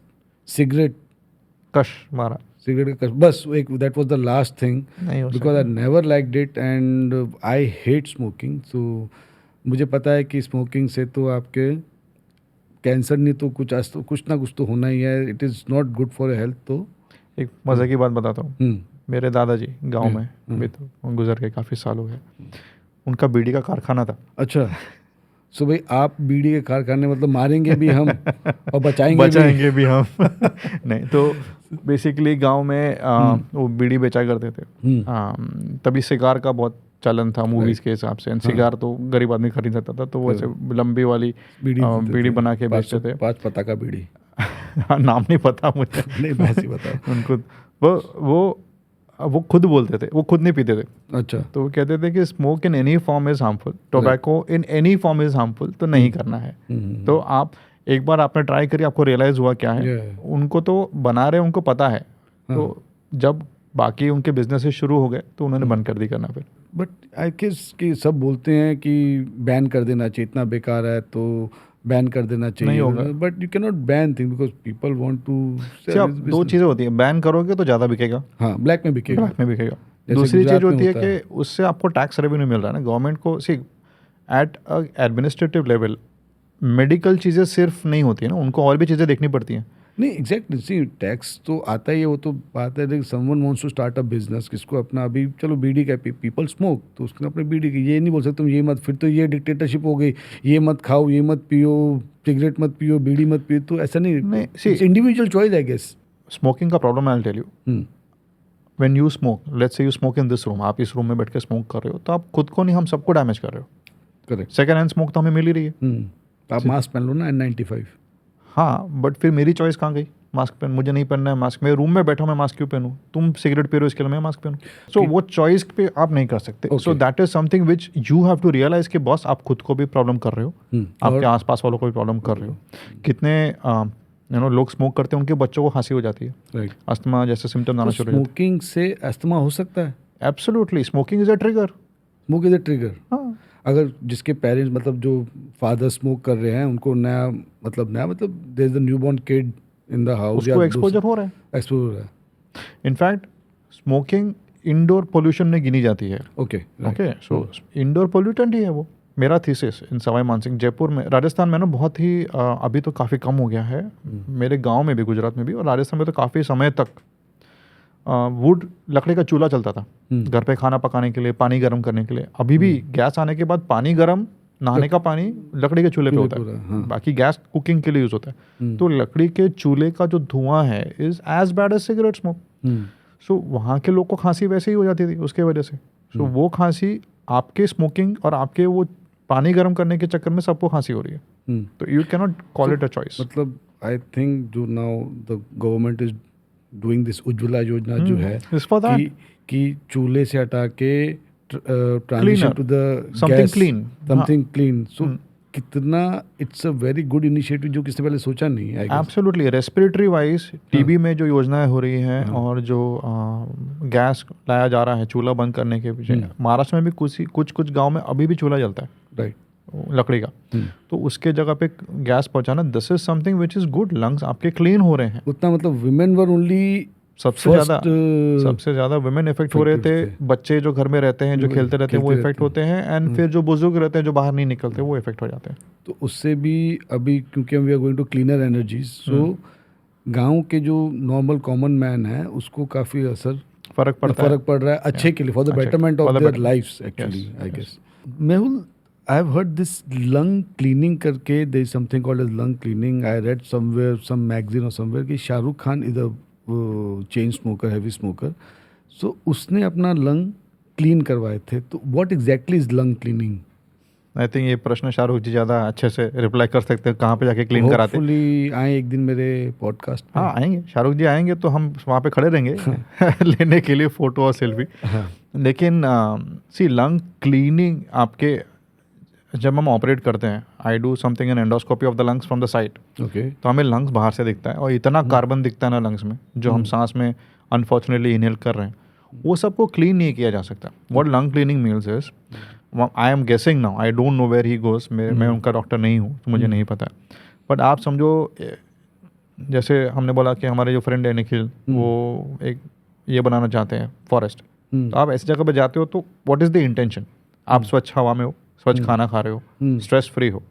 सिगरेट मारा, बस एक, that was the last thing, because I never liked it and I hate smoking. तो मुझे पता है कि स्मोकिंग से तो आपके कैंसर नहीं तो कुछ ना कुछ तो होना ही है, it is not good for health. तो एक मज़े की बात बताता हूँ, मेरे दादाजी गांव में अभी तो गुजर गए, काफ़ी साल हो गए, उनका बीड़ी का कारखाना था। अच्छा, सो भाई आप बीड़ी के कारखाने मतलब मारेंगे भी हम और बचाएंगे भी हम नहीं, तो बेसिकली गांव में वो बीड़ी बेचा करते थे। तभी सिगार का बहुत चलन था मूवीज़ के हिसाब से, सिगार तो गरीब आदमी खरीद सकता था, तो वो ऐसे लंबी वाली बीड़ी बना के बेचते थे। 5 पत्ता का बीड़ी नाम नहीं पता मुझे, नहीं वैसे बता उनको वो खुद बोलते थे, वो खुद नहीं पीते थे। अच्छा, तो वो कहते थे कि smoke in any form is harmful, tobacco in any form is harmful, तो नहीं करना है। तो आप एक बार आपने ट्राई करी, आपको रियलाइज़ हुआ क्या है। उनको तो बना रहे, उनको पता है, तो जब बाकी उनके बिजनेसेस शुरू हो गए तो उन्होंने बंद कर दी करना फिर। बट आई गेस कि सब बोलते हैं कि बैन कर देना चाहिए, इतना बेकार है तो बैन कर देना चाहिए, नहीं होगा। But you can not ban thing because people want to. दो चीज़ें होती हैं, बैन करोगे तो ज़्यादा बिकेगा, हाँ, ब्लैक में बिकेगा। दूसरी चीज़ होती है कि उससे आपको टैक्स रेवेन्यू मिल रहा है ना गवर्नमेंट को। सी एट एडमिनिस्ट्रेटिव लेवल मेडिकल चीज़ें सिर्फ नहीं होती है ना, उनको और भी चीज़ें देखनी पड़ती हैं। नहीं, एग्जैक्टली, सी टैक्स तो आता ही है, वो तो बात है। लेकिन someone wants to start a business, किसको अपना, अभी चलो बीड़ी का पीपल स्मोक, तो उसने अपने बीड़ी की, ये नहीं बोल सकते तुम ये मत, फिर तो ये डिक्टेटरशिप हो गई, ये मत खाओ, ये मत पियो, सिगरेट मत पियो, बीड़ी मत पियो, तो ऐसा नहीं, individual choice I guess. Smoking का problem I will tell you, when you smoke, let's say you smoke in this room, आप इस रूम में बैठ के स्मोक कर रहे हो, तो आप खुद को नहीं, हम सबको डैमेज कर रहे हो. करेक्ट. सेकेंड हैंड स्मोक तो हमें मिल ही रही है. आप मास्क पहन लो ना N95. हाँ, बट फिर मेरी चॉइस कहाँ गई? मास्क पहन, मुझे नहीं पहनना है मास्क, मैं रूम में बैठा हूँ, मैं मास्क क्यों पहनूँ? तुम सिगरेट पी रहे हो, इसके लिए मैं मास्क पहनूँ? सो वो चॉइस पे आप नहीं कर सकते. So that is something which you have to realise कि बॉस, आप खुद को भी प्रॉब्लम कर रहे हो, आपके आसपास वालों को भी प्रॉब्लम कर रहे हो. कितने लोग स्मोक करते हैं, उनके बच्चों को खांसी हो जाती है, राइट. अस्थमा जैसे सिम्टम्स आना शुरू हो जाते हैं. स्मोकिंग से अस्थमा हो सकता है? Absolutely, smoking is a trigger. Smoke is a trigger. हाँ, अगर जिसके पेरेंट्स मतलब जो फादर स्मोक कर रहे हैं, उनको नया मतलब there is a newborn kid in the house, उसको एक्सपोजर हो रहा है. एक्सपोजर हो रहा है. इनफैक्ट स्मोकिंग इंडोर पोल्यूशन में गिनी जाती है. ओके. सो इंडोर पोल्यूटेंट ही है वो. मेरा थीसिस इन सवाई मानसिंह, जयपुर में, राजस्थान में ना बहुत ही अभी तो काफ़ी कम हो गया है, मेरे गांव में भी, गुजरात में भी, और राजस्थान में तो काफ़ी समय तक वुड, लकड़ी का चूल्हा चलता था घर पे खाना पकाने के लिए, पानी गर्म करने के लिए. अभी भी गैस आने के बाद पानी गर्म, नहाने का पानी लकड़ी के चूल्हे पे होता है. हाँ. बाकी गैस कुकिंग के लिए यूज़ होता है. तो लकड़ी के चूल्हे का जो धुआं है is as bad as cigarette smoke. So वहाँ के लोग को खांसी वैसे ही हो जाती थी उसके वजह से. सो वो खांसी आपके स्मोकिंग और आपके वो पानी गर्म करने के चक्कर में सबको खांसी हो रही है. तो you can not call it a choice. मतलब आई थिंक जो now the government is doing this Ujjwala Yojana जो है कि चूल्हे से हटा के transition to the something clean. So कितना it's a very good initiative जो किसने पहले सोचा नहीं है. एब्सोल्युटली. रेस्पिरेटरी वाइज टीबी में जो योजनाएं हो रही हैं और जो गैस लाया जा रहा है चूल्हा बंद करने के पीछे, महाराष्ट्र में भी कुछ गांव में अभी भी चूल्हा जलता है, राइट, लकड़ी का. तो उसके जगह पे गैस पहुंचाना, this is something which is good. Lungs आपके क्लीन हो रहे हैं. उतना मतलब विमेन वर ओनली सबसे ज्यादा वुमेन इफेक्ट हो रहे थे. बच्चे जो घर में रहते हैं, जो खेलते रहते हैं, वो इफेक्ट होते हैं. एंड फिर जो बुजुर्ग रहते हैं, जो बाहर नहीं निकलते, वो इफेक्ट हो जाते हैं. तो उससे भी अभी क्योंकि we are going to cleaner energies, so गांव के जो नॉर्मल कॉमन मैन है उसको काफ़ी फर्क पड़ रहा है अच्छे के लिए, for the betterment of their lifes actually, I guess. Mehul, I have heard this lung cleaning करके, there is something called as lung cleaning. I read somewhere, some magazine or somewhere कि Shahrukh Khan is a chain smoker, heavy smoker. So उसने अपना lung clean करवाए थे. तो what exactly is lung cleaning? I think ये प्रश्न शाहरुख जी ज़्यादा अच्छे से रिप्लाई कर सकते हैं, कहाँ पे जाके क्लीन कराते हैं. होपफुली आए एक दिन मेरे पॉडकास्ट पे. हाँ आएंगे, शाहरुख जी आएंगे तो हम वहाँ पे खड़े रहेंगे लेने के लिए फ़ोटो और सेल्फी. लेकिन सी लंग क्लीनिंग आपके, जब हम ऑपरेट करते हैं, I do something in endoscopy of the lungs from the side. Okay. तो हमें लंग्स बाहर से दिखता है और इतना कार्बन दिखता है ना लंग्स में, जो हम सांस में अनफॉर्चुनेटली इनहेल कर रहे हैं, वो सबको क्लीन नहीं किया जा सकता. What lung cleaning means is, I am guessing now, I don't know where he goes, मैं उनका डॉक्टर नहीं हूँ तो मुझे नहीं पता. बट आप समझो, जैसे हमने बोला कि हमारे जो फ्रेंड है निखिल, वो एक ये बनाना चाहते हैं फॉरेस्ट. तो आप ऐसी जगह पर जाते हो तो व्हाट इज़ द इंटेंशन? आप स्वच्छ हवा में हो, स्वच्छ खाना खा रहे हो, स्ट्रेस फ्री हो.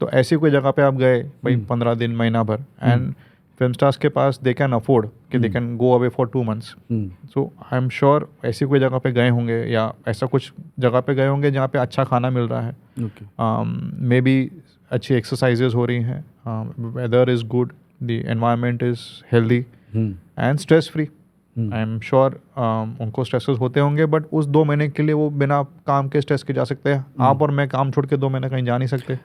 तो ऐसी कोई जगह पे आप गए भाई 15 दिन, महीना भर, एंड फिल्म स्टार्स के पास दे कैन अफोर्ड कि they can go away for 2 months. So I am sure ऐसी कोई जगह पे गए होंगे, या ऐसा कुछ जगह पे गए होंगे जहाँ पे अच्छा खाना मिल रहा है, मे बी अच्छी एक्सरसाइजेज हो रही हैं, weather is good, the environment is healthy and stress free. I am sure उनको स्ट्रेसेस होते होंगे, बट उस 2 महीने के लिए वो बिना काम के स्ट्रेस के जा सकते हैं. आप और मैं काम छोड़ के 2 महीने कहीं जा नहीं सकते.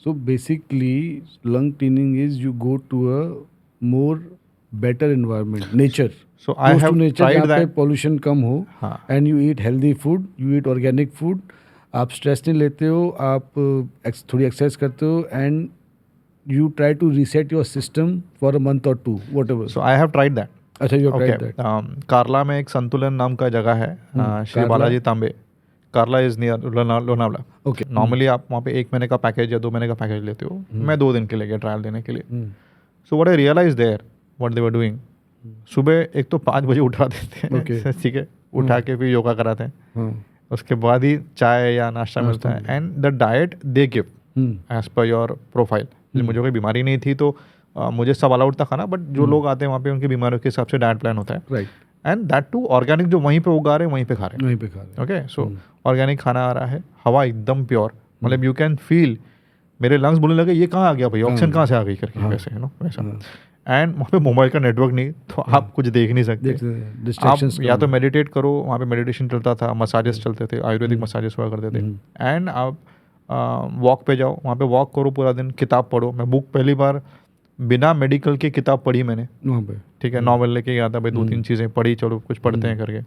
So basically lung cleaning is you go to a more better environment, nature. So I have tried that. Pollution कम हो, and you eat healthy food, you eat organic food, आप स्ट्रेस नहीं लेते हो, आप थोड़ी एक्सरसाइज करते हो, and you try to reset your system for a month और 2, whatever. So I have tried that. अच्छा, you have tried that. Karla में एक संतुलन नाम का जगह है, Shri Balaji Tambe. Karla is near Lonavala. Okay. Normally आप वहाँ पे 1 महीने का पैकेज या 2 महीने का पैकेज लेते हो. मैं 2 दिन के लिए गया ट्रायल देने के लिए. So what I realise there, what they were doing, सुबह एक तो 5 बजे उठा देते हैं, ठीक है, उठा के फिर योगा कराते हैं, उसके बाद ही चाय या नाश्ता मिलता है, and the diet they give as per your profile. मुझे कोई बीमारी नहीं थी तो मुझे सब अलाउड था खाना, बट जो लोग आते हैं वहाँ पे उनकी बीमारियों के हिसाब से डाइट प्लान होता है. Right. And that too organic, जो वहीं पे उगा रहे हैं वहीं पे खा रहे हैं. ओके. सो ऑर्गेनिक खाना आ रहा है, हवा एकदम प्योर, मतलब यू कैन फील, मेरे लंग्स बोलने लगे ये कहाँ आ गया भाई, ऑक्सीजन कहाँ से आ गई करके, वैसे है ना, वैसा. एंड वहाँ पे मोबाइल का नेटवर्क नहीं, तो आप कुछ देख नहीं सकते। आप डिस्ट्रैक्शंस या तो मेडिटेट करो, वहाँ पे मेडिटेशन चलता था, मसाजेस चलते थे, आयुर्वेदिक मसाजेस हुआ करते थे। एंड आप वॉक पे जाओ, वहाँ पे वॉक करो पूरा दिन, किताब पढ़ो। मैं बुक पहली बार बिना मेडिकल की किताब पढ़ी मैंने वहाँ पे। ठीक है, नॉवल लेके गया था भाई, 2-3 चीज़ें पढ़ी, चलो कुछ पढ़ते हैं करके,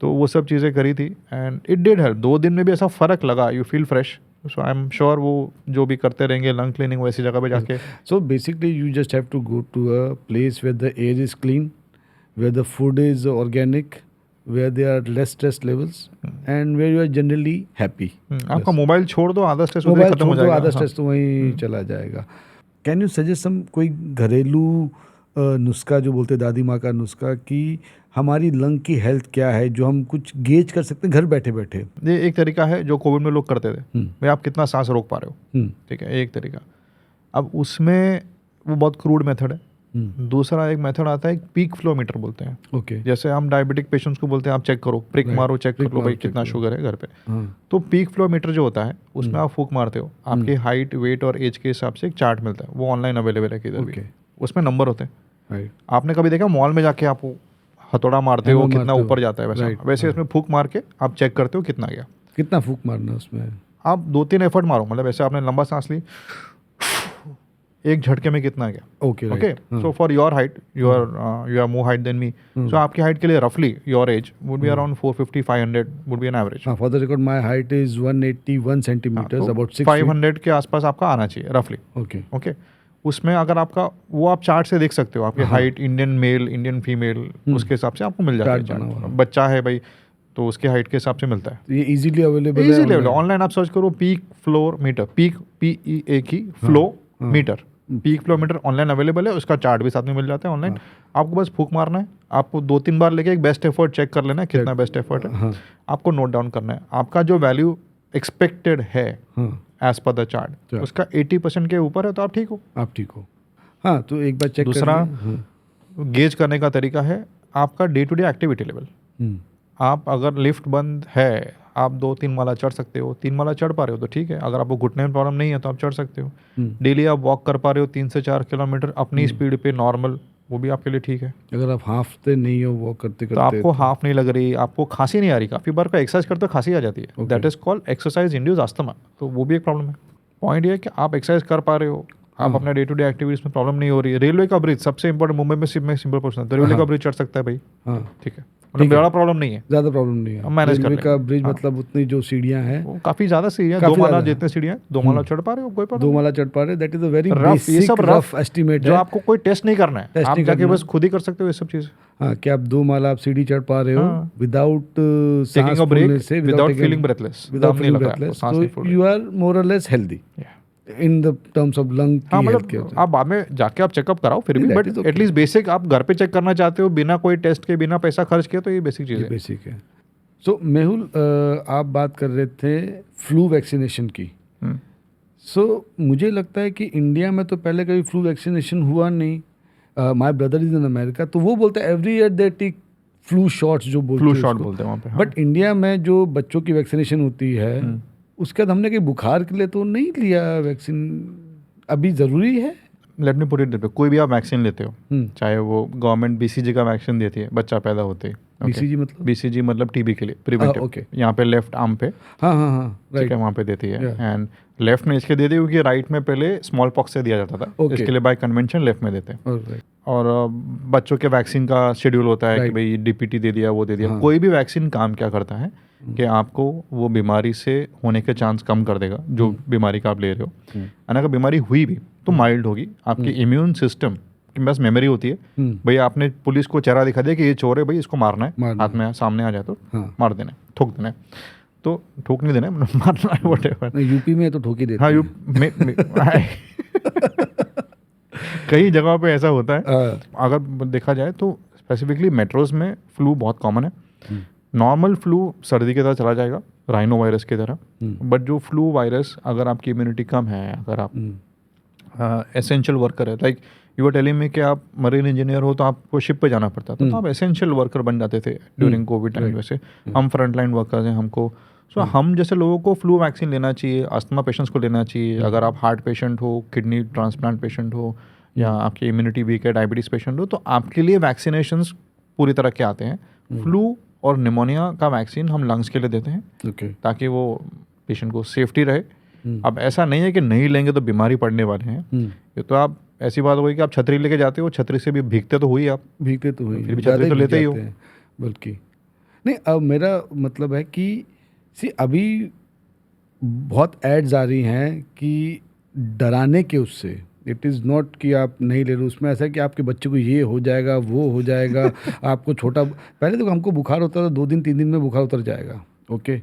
तो वो सब चीज़ें करी थी एंड इट डिड हेल्प। 2 दिन में भी ऐसा फ़र्क लगा, you feel fresh. So I am sure वो जो भी करते रहेंगे लंग क्लीनिंग वैसी जगह पे जाके। So basically, you just have to go to a place where the air is clean, where the food is organic, where there are less stress levels, and where you are generally happy. आपका mobile छोड़ दो, आधा stress उधर mobile खत्म हो छोड़ दो, जाएगा। आधा स्ट्रेस तो वहीं चला जाएगा। कैन यू सजेस्ट सम कोई घरेलू नुस्खा, जो बोलते हैं दादी माँ का नुस्खा, कि हमारी लंग की हेल्थ क्या है, जो हम कुछ गेज कर सकते हैं घर बैठे बैठे? ये एक तरीका है जो कोविड में लोग करते थे, भाई आप कितना सांस रोक पा रहे हो, ठीक है, एक तरीका। अब उसमें वो बहुत क्रूड मेथड है। दूसरा एक मेथड आता है, एक पीक फ्लो मीटर बोलते हैं। ओके। जैसे हम डायबिटिक पेशेंट्स को बोलते हैं आप चेक करो, प्रिक मारो, चेक कर लो भाई कितना शुगर है घर पे। तो पीक फ्लो मीटर जो होता है उसमें आप फूक मारते हो, आपके हाइट, वेट और एज के हिसाब से एक चार्ट मिलता है, वो ऑनलाइन अवेलेबल है किधर भी। उसमें नंबर होते हैं। आपने कभी देखा मॉल में जाके आप हथौड़ा मारते हो, कितना ऊपर जाता है, वैसा वैसे इसमें फूक मार के आप चेक करते हो कितना गया। कितना फूक मारना उसमें? आप 2-3 एफर्ट मारो, मतलब ऐसे आपने लंबा सांस ली, एक झटके में कितना गया। Okay okay, so for your height, you are more height than me, so आपकी हाइट के लिए रफली your age would be around 450-500 would be an average. For the record my height is 181 centimetres, about 6 500 के आसपास आपका आना चाहिए रफली। ओके ओके, उसमें अगर आपका वो आप चार्ट से देख सकते हो, आपकी height, Indian male, Indian female, उसके हिसाब से आपको मिल जाता है चार्ट। बच्चा है भाई तो उसके हाइट के हिसाब से मिलता है। ये इजीली अवेलेबल है, इजीली ऑनलाइन आप सर्च करो peak floor meter, peak PEAK flow meter, peak flow meter online available है, उसका चार्ट भी साथ में मिल जाता है ऑनलाइन। आपको बस फूक मारना है, आपको 2-3 बार लेके एक बेस्ट एफर्ट चेक कर लेना है कितना बेस्ट एफर्ट है, आपको नोट डाउन करना है आपका जो वैल्यू एक्सपेक्टेड है एज पर द चार्ट, उसका 80% के ऊपर है तो आप ठीक हो, आप ठीक हो। हाँ, तो एक बार चेक। दूसरा गेज करने का तरीका है आपका day to day activity level. आप अगर लिफ्ट बंद है, आप 2-3 माला चढ़ सकते हो, 3 माला चढ़ पा रहे हो तो ठीक है, अगर आपको घुटने में प्रॉब्लम नहीं है तो आप चढ़ सकते हो। डेली आप वॉक कर पा रहे हो 3 से 4 किलोमीटर अपनी स्पीड पे नॉर्मल, वो भी आपके लिए ठीक है। अगर आप हाफ नहीं हो वॉक करते करते तो आपको हाफ नहीं लग रही, आपको खांसी नहीं आ रही, काफ़ी बार का एक्सरसाइज करते हो खांसी आ जाती है, that is called exercise induce asthma, तो वो भी एक प्रॉब्लम है। पॉइंट ये है कि आप एक्सरसाइज कर पा रहे हो, आप अपने डे टू डे एक्टिविटीज में प्रॉब्लम नहीं हो रही है। रेलवे का ब्रिज सबसे इंपॉर्टेंट, मुंबई में सिंपल पूछना है तो रेलवे का ब्रिज चढ़ सकता है भाई, ठीक है, मतलब बड़ा प्रॉब्लम नहीं है, ज़्यादा प्रॉब्लम नहीं है। मैनेज कर रेलवे का ब्रिज मतलब उतनी जो सीढ़ियाँ हैं वो काफ़ी ज़्यादा सीढ़ियाँ, 2 माला जितने सीढ़ियाँ, 2 माला चढ़ पा रहे हो, कोई प्रॉब्लम 2 माला चढ़ पा रहे, that is a very rough, ये सब रफ एस्टिमेट जो आपको कोई टेस्ट नहीं करना है, आप जाके बस खुद ही कर सकते हो ये सब चीज़। हाँ, कि आप 2 माला आप सीढ़ी चढ़ पा रहे हो without taking a break, without feeling breathless, without feeling breathless, तो यू आर मोर और less healthy in the terms of lung की हेल्थ के। आप बाद में जाके आप चेकअप कराओ फिर भी, बट एटलीस्ट बेसिक आप घर पे चेक करना चाहते हो बिना कोई टेस्ट के, बिना पैसा खर्च किए, तो ये बेसिक चीज़ है। बेसिक है। सो मेहुल, आप बात कर रहे थे फ्लू वैक्सीनेशन की। सो मुझे लगता है कि इंडिया में तो पहले कभी फ्लू वैक्सीनेशन हुआ नहीं। My brother is in America, तो वो बोलते हैं every year they take flu shots, जो बोलते हैं फ्लू शॉट बोलते हैं वहाँ पे। बट इंडिया में जो बच्चों की वैक्सीनेशन होती है उसके बाद हमने कहीं बुखार के लिए तो नहीं लिया वैक्सीन, अभी ज़रूरी है? Let me put it this way, कोई भी आप वैक्सीन लेते हो, चाहे वो गवर्नमेंट BCG का वैक्सीन देती है बच्चा पैदा होते ही, BCG मतलब टीबी के लिए प्रिवेंटिव, यहाँ पे लेफ्ट आर्म पे, हाँ ठीक है, वहाँ पे देती है, एंड लेफ्ट में इसके देती है क्योंकि राइट में पहले स्मॉल पॉक्स से दिया जाता था, इसके लिए बाय कन्वेंशन लेफ्ट में देते हैं। और बच्चों के वैक्सीन का शेड्यूल होता है कि भाई DPT दे दिया, वो दे दिया। कोई भी वैक्सीन काम क्या करता है कि आपको वो बीमारी से होने के चांस कम कर देगा जो बीमारी का आप ले रहे हो, और अगर बीमारी हुई भी तो माइल्ड होगी। आपकी इम्यून सिस्टम के पास मेमोरी होती है, भाई आपने पुलिस को चेहरा दिखा दिया कि ये चोर है भाई, इसको मारना है, हाथ में सामने आ जाए तो मार देना है, ठोक देना है, तो ठोक नहीं देना है, मारना है, व्हाटएवर। यूपी में तो ठोक ही देते हैं। कई जगहों पे ऐसा होता है। अगर देखा जाए तो स्पेसिफिकली मेट्रोज में फ्लू बहुत कॉमन है। नॉर्मल फ्लू सर्दी की तरह चला जाएगा, राइनो वायरस की तरह, बट जो फ्लू वायरस, अगर आपकी इम्यूनिटी कम है, अगर आप एसेंशियल वर्कर है, like you were telling me कि आप मरीन इंजीनियर हो तो आपको शिप पे जाना पड़ता था, तो आप एसेंशियल वर्कर बन जाते थे ड्यूरिंग कोविड टाइम। वैसे हम फ्रंटलाइन वर्कर्स हैं, हमको हम जैसे लोगों को फ्लू वैक्सीन लेना चाहिए, अस्थमा पेशेंट्स को लेना चाहिए, अगर आप हार्ट पेशेंट हो, किडनी ट्रांसप्लांट पेशेंट हो, या आपकी इम्यूनिटी वीक है, डायबिटीज़ पेशेंट हो, तो आपके लिए वैक्सीनेशंस पूरी तरह के आते हैं। फ्लू और निमोनिया का वैक्सीन हम लंग्स के लिए देते हैं ताकि वो पेशेंट को सेफ्टी रहे। अब ऐसा नहीं है कि नहीं लेंगे तो बीमारी पड़ने वाले हैं। ये तो आप ऐसी बात होगी कि आप छतरी लेके जाते हो, छतरी से भी भीगते तो हुई, आप भीगते तो हुई, फिर भी छतरी तो लेते ही हो। बल्कि नहीं, अब मेरा मतलब है कि अभी बहुत एड्स आ रही हैं कि डराने के उससे, इट इज़ नॉट कि आप नहीं ले रहे, उसमें ऐसा है कि आपके बच्चे को ये हो जाएगा, वो हो जाएगा, आपको छोटा, पहले तो हमको बुखार होता था 2 दिन 3 दिन में बुखार उतर जाएगा, ओके।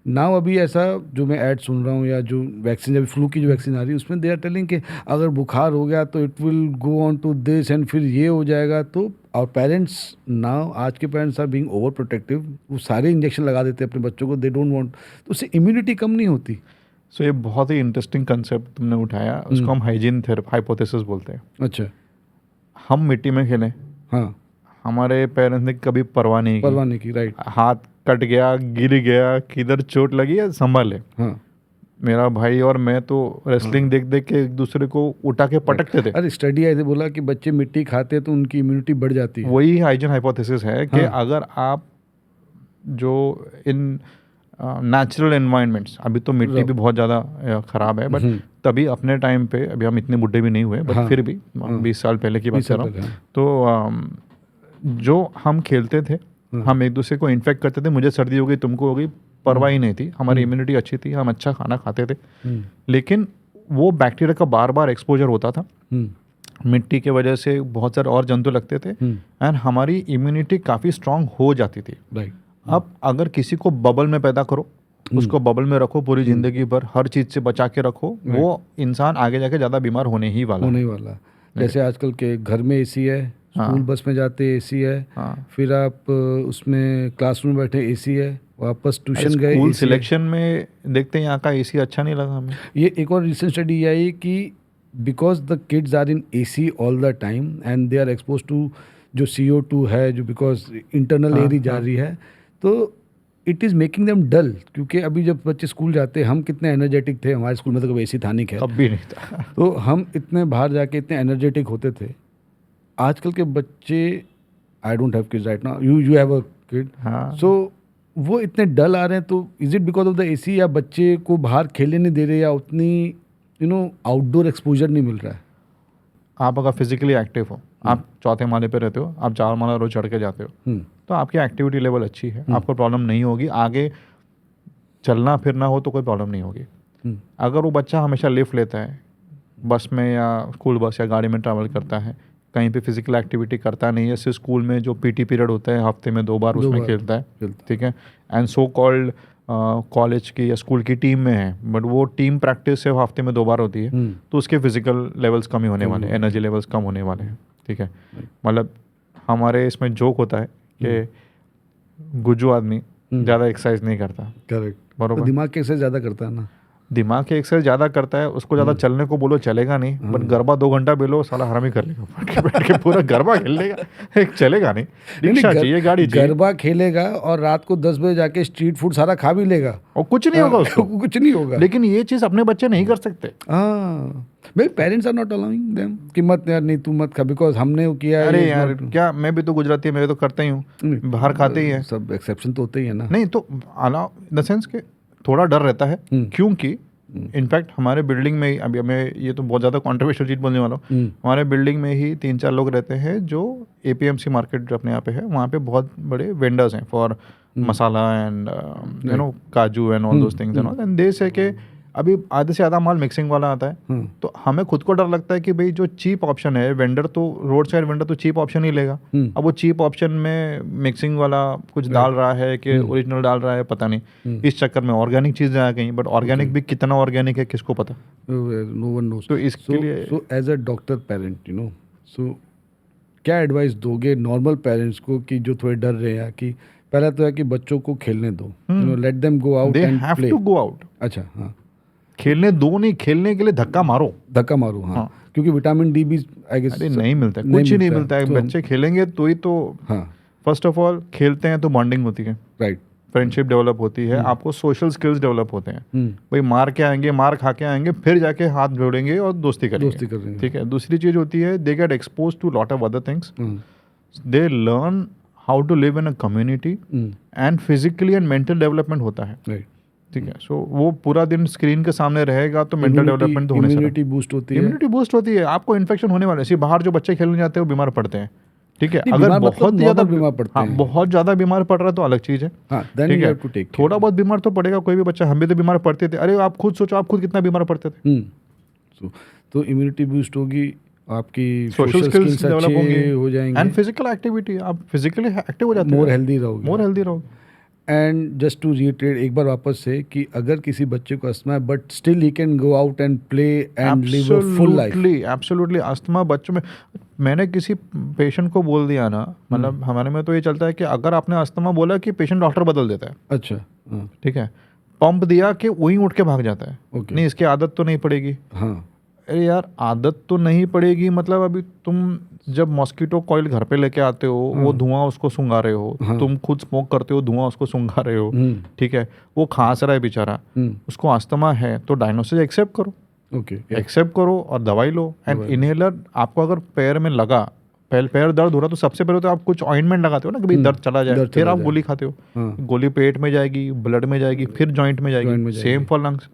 नाउ अभी ऐसा जो मैं ऐड सुन रहा हूँ या जो वैक्सीन, जब फ्लू की जो वैक्सीन आ रही है उसमें दे आर टेलिंग कि अगर बुखार हो गया तो it will go on to this and फिर ये हो जाएगा। तो और पेरेंट्स नाउ, आज के parents are being over protective, वो सारे इंजेक्शन लगा देते हैं अपने बच्चों को, दे डोंट वांट, तो उससे इम्यूनिटी कम नहीं होती। सो ये बहुत ही इंटरेस्टिंग कंसेप्ट तुमने उठाया, उसको हम हाइजीन हाइपोथेसिस बोलते हैं। अच्छा, हम मिट्टी में खेलें, हाँ, हमारे पेरेंट्स ने कभी परवाह नहीं की, राइट, हाथ कट गया, गिर गया, किधर चोट लगी है संभाले। हाँ, मेरा भाई और मैं तो रेसलिंग देख देख के एक दूसरे को उठा के पटकते थे। अरे स्टडी ऐसे बोला कि बच्चे मिट्टी खाते हैं तो उनकी इम्यूनिटी बढ़ जाती है। वही हाइजीन हाइपोथेसिस है कि अगर आप जो इन नेचुरल एनवायरनमेंट्स, अभी तो मिट्टी भी बहुत ज़्यादा ख़राब है, बट तभी अपने टाइम पे, अभी हम इतने बुढ़े भी नहीं हुए, बट फिर भी 20 साल पहले की बात कर रहा हूँ, तो जो हम खेलते थे, हम एक दूसरे को इन्फेक्ट करते थे, मुझे सर्दी हो गई, तुमको हो गई, परवाह ही नहीं थी, हमारी इम्यूनिटी अच्छी थी, हम अच्छा खाना खाते थे। लेकिन वो बैक्टीरिया का बार बार एक्सपोजर होता था, मिट्टी के वजह से बहुत सारे और जंतु लगते थे, एंड हमारी इम्यूनिटी काफ़ी स्ट्रांग हो जाती थी। अब अगर किसी को बबल में पैदा करो, उसको बबल में रखो पूरी ज़िंदगी भर, हर चीज़ से बचा के रखो, वो इंसान आगे जाके ज़्यादा बीमार होने ही वाला। जैसे आजकल के घर में एसी है, स्कूल बस में जाते एसी है, फिर आप उसमें क्लासरूम में बैठे एसी है, वापस ट्यूशन गए, स्कूल सिलेक्शन में देखते हैं यहाँ का एसी अच्छा नहीं लगा हमें। ये एक और रिसेंट स्टडी आई कि because the kids are in AC all the time and they are expose to जो CO2 है, जो बिकॉज इंटरनल एयर ही जा रही है, तो इट इज़ मेकिंग देम डल। क्योंकि अभी जब बच्चे स्कूल जाते, हम कितने एनर्जेटिक थे, हमारे स्कूल में तो कभी एसी था नहीं, खैर कभी नहीं था। तो हम इतने बाहर जाके इतने एनर्जेटिक होते थे। आजकल के बच्चे, I don't have kids right now, you have a kid, so वो इतने डल आ रहे हैं। तो is it because of the AC, या बच्चे को बाहर खेलने नहीं दे रहे, या उतनी आउटडोर एक्सपोजर नहीं मिल रहा है? आप अगर फिजिकली एक्टिव हो, आप 4थे माले पे रहते हो, आप 4 माला रोज चढ़ के जाते हो, तो आपकी एक्टिविटी लेवल अच्छी है, आपको प्रॉब्लम नहीं होगी, आगे चलना फिरना हो तो कोई प्रॉब्लम नहीं होगी। अगर वो बच्चा हमेशा लिफ्ट लेता है, बस में या स्कूल बस या गाड़ी में ट्रैवल करता है, कहीं पे फिजिकल एक्टिविटी करता नहीं है, सिर्फ स्कूल में जो PT पीरियड होता है हफ्ते में 2 बार उसमें खेलता है, ठीक है, एंड सो कॉल्ड कॉलेज की या स्कूल की टीम में है, बट वो टीम प्रैक्टिस सिर्फ हफ्ते में 2 बार होती है, तो उसके फिजिकल लेवल्स कम ही होने वाले हैं, एनर्जी लेवल्स कम होने वाले हैं, ठीक है। मतलब हमारे इसमें जोक होता है कि गुज्जू आदमी ज़्यादा एक्सरसाइज नहीं करता, करेक्ट, बरोबर, दिमाग की एक्सरसाइज ज़्यादा करता है ना, दिमाग की एक्सरसाइज ज़्यादा करता है, उसको ज़्यादा चलने को बोलो चलेगा नहीं, बट गरबा 2 घंटा बेलो साला हरामी कर लेगा, बैठ के पूरा गरबा खेल लेगा, एक चलेगा नहीं, रिक्शा चाहिए, गाड़ी चाहिए, गरबा खेलेगा और रात को 10 बजे जाके स्ट्रीट फूड सारा खा भी लेगा और कुछ नहीं होगा उसको, कुछ नहीं होगा। लेकिन ये चीज़ अपने बच्चे नहीं कर सकते। भाई parents are not allowing them कि मत यार, नहीं तू मत खा, बिकॉज हमने वो किया है। अरे यार क्या, मैं भी तो गुजराती, मैं तो करता ही हूँ, बाहर खाते ही है, सब एक्सेप्शन तो होते ही है ना। नहीं तो अलाउ इन द सेंस के थोड़ा डर रहता है, क्योंकि इनफैक्ट हमारे बिल्डिंग में ही, अभी हमें ये तो बहुत ज़्यादा कॉन्ट्रोवर्शियल चीज़ बोलने वाला हूँ, हमारे बिल्डिंग में ही 3-4 लोग रहते हैं जो APMC मार्केट जो अपने यहाँ पे है, वहाँ पे बहुत बड़े वेंडर्स हैं फॉर मसाला एंड काजू and all those things and all, and they से के अभी आधे से ज़्यादा माल मिक्सिंग वाला आता है, तो हमें खुद को डर लगता है कि भाई जो चीप ऑप्शन है, वेंडर तो रोड साइड वेंडर तो चीप ऑप्शन ही लेगा, अब वो चीप ऑप्शन में मिक्सिंग वाला कुछ डाल रहा है कि ओरिजिनल डाल रहा है पता नहीं, इस चक्कर में ऑर्गेनिक चीज़ें आ गई, बट ऑर्गेनिक भी कितना ऑर्गेनिक है किसको पता, नो वन नोस। तो इसके लिए so as a doctor parent so क्या एडवाइस दोगे नॉर्मल पेरेंट्स को कि जो थोड़े डर रहे हैं? कि पहला तो है कि बच्चों को खेलने दो, let them go out and play, they have to go out. अच्छा, हाँ, खेलने दो नहीं, खेलने के लिए धक्का मारो, हाँ, क्योंकि विटामिन D भी आई गेस नहीं मिलता है, कुछ ही नहीं मिलता है, तो बच्चे खेलेंगे तो ही तो, हाँ, फर्स्ट ऑफ ऑल खेलते हैं तो बॉन्डिंग होती है, राइट, फ्रेंडशिप डेवलप होती है, आपको सोशल स्किल्स डेवलप होते हैं। भाई मार के आएंगे, मार खा के आएंगे, फिर जाके हाथ जोड़ेंगे और दोस्ती करेंगे। ठीक है। दूसरी चीज़ होती है, they get expose to lot of other things, they learn how to live in a community, and physically and mental development होता है। ठीक है। सो वो पूरा दिन स्क्रीन के सामने रहेगा तो मेंटल डेवलपमेंट तो होने से इम्यूनिटी बूस्ट होती है। इम्यूनिटी बूस्ट होती है, आपको इन्फेक्शन होने वाला है। बाहर जो बच्चे खेलने जाते हैं वो बीमार पड़ते हैं। ठीक है। अगर बहुत ज़्यादा बीमार पड़ते हैं, बहुत ज़्यादा बीमार पड़ रहा है तो अलग चीज़ है। ठीक है। थोड़ा बहुत बीमार तो पड़ेगा कोई भी बच्चा, हम भी तो बीमार पड़ते थे। अरे आप खुद सोचो, आप खुद कितना बीमार पड़ते थे। तो इम्यूनिटी बूस्ट होगी, आपकी सोशल स्किल्स डेवलप होंगे, हो जाएंगे, एंड फिजिकल एक्टिविटी, आप फिजिकली एक्टिव हो जाते हैं, मोर हेल्दी रहोगे। एंड जस्ट टू रिट्रेट एक बार वापस से कि अगर किसी बच्चे को अस्थमा है but still he can go out and play and live a full life. Absolutely. Asthma बच्चों में, मैंने किसी पेशेंट को बोल दिया ना, मतलब हमारे में तो ये चलता है कि अगर आपने अस्थमा बोला कि पेशेंट डॉक्टर बदल देता है। अच्छा। ठीक है। पंप दिया कि वहीं उठ के भाग जाता है। नहीं, इसकी आदत तो नहीं पड़ेगी। हाँ। अरे यार, आदत तो नहीं पड़ेगी मतलब अभी तुम जब मॉस्किटो कॉइल घर पे लेके आते हो, वो धुआं उसको सूंघा रहे हो, तुम खुद स्मोक करते हो, धुआं उसको सूंघा रहे हो। ठीक है। वो खांस रहा है बेचारा, उसको अस्थमा है, तो डायग्नोसिस एक्सेप्ट करो। एक्सेप्ट करो और दवाई लो। एंड इनहेलर आपको अगर पैर में लगा, पैर दर्द हो रहा तो सबसे पहले तो आप कुछ ऑइंटमेंट लगाते हो ना कि भाई दर्द चला जाए, फिर आप गोली खाते हो। गोली पेट में जाएगी, ब्लड में जाएगी, फिर जॉइंट में जाएगी। Same for lungs.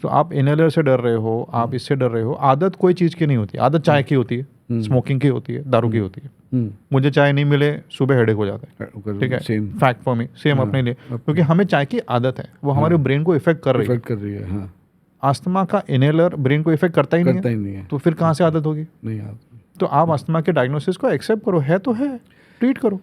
तो आप इनहेलर से डर रहे हो, आप इससे डर रहे हो। आदत कोई चीज़ की नहीं होती। आदत चाय की होती है, स्मोकिंग की होती है, दारू की होती है। मुझे चाय नहीं मिले सुबह हेडेक हो जाता है। ठीक है। फैक्ट फॉर मी, सेम अपने लिए, क्योंकि हमें चाय की आदत है, वो हमारे ब्रेन को इफेक्ट कर रही है। अस्थमा का इनहेलर ब्रेन को इफेक्ट करता ही नहीं है, तो फिर कहाँ से आदत होगी? नहीं आदत। तो आप अस्थमा के डायग्नोसिस को एक्सेप्ट करो, है तो है, ट्रीट करो।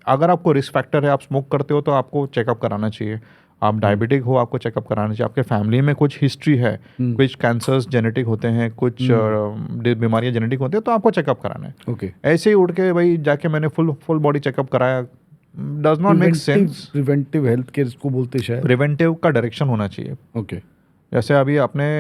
अगर आपको रिस्क फैक्टर है, आप स्मोक करते हो तो आपको चेकअप कराना चाहिए। आप डायबिटिक हो, आपको चेकअप कराना चाहिए। आपके फैमिली में कुछ हिस्ट्री है, कुछ कैंसर्स जेनेटिक होते हैं, कुछ बीमारियां जेनेटिक होती है, तो आपको चेकअप कराना है। ऐसे ही उठ के भाई जाके मैंने फुल बॉडी चेकअप कराया, does not make sense. Preventive health care इसको बोलते शायद। प्रिवेंटिव का डायरेक्शन होना चाहिए। जैसे अभी आपने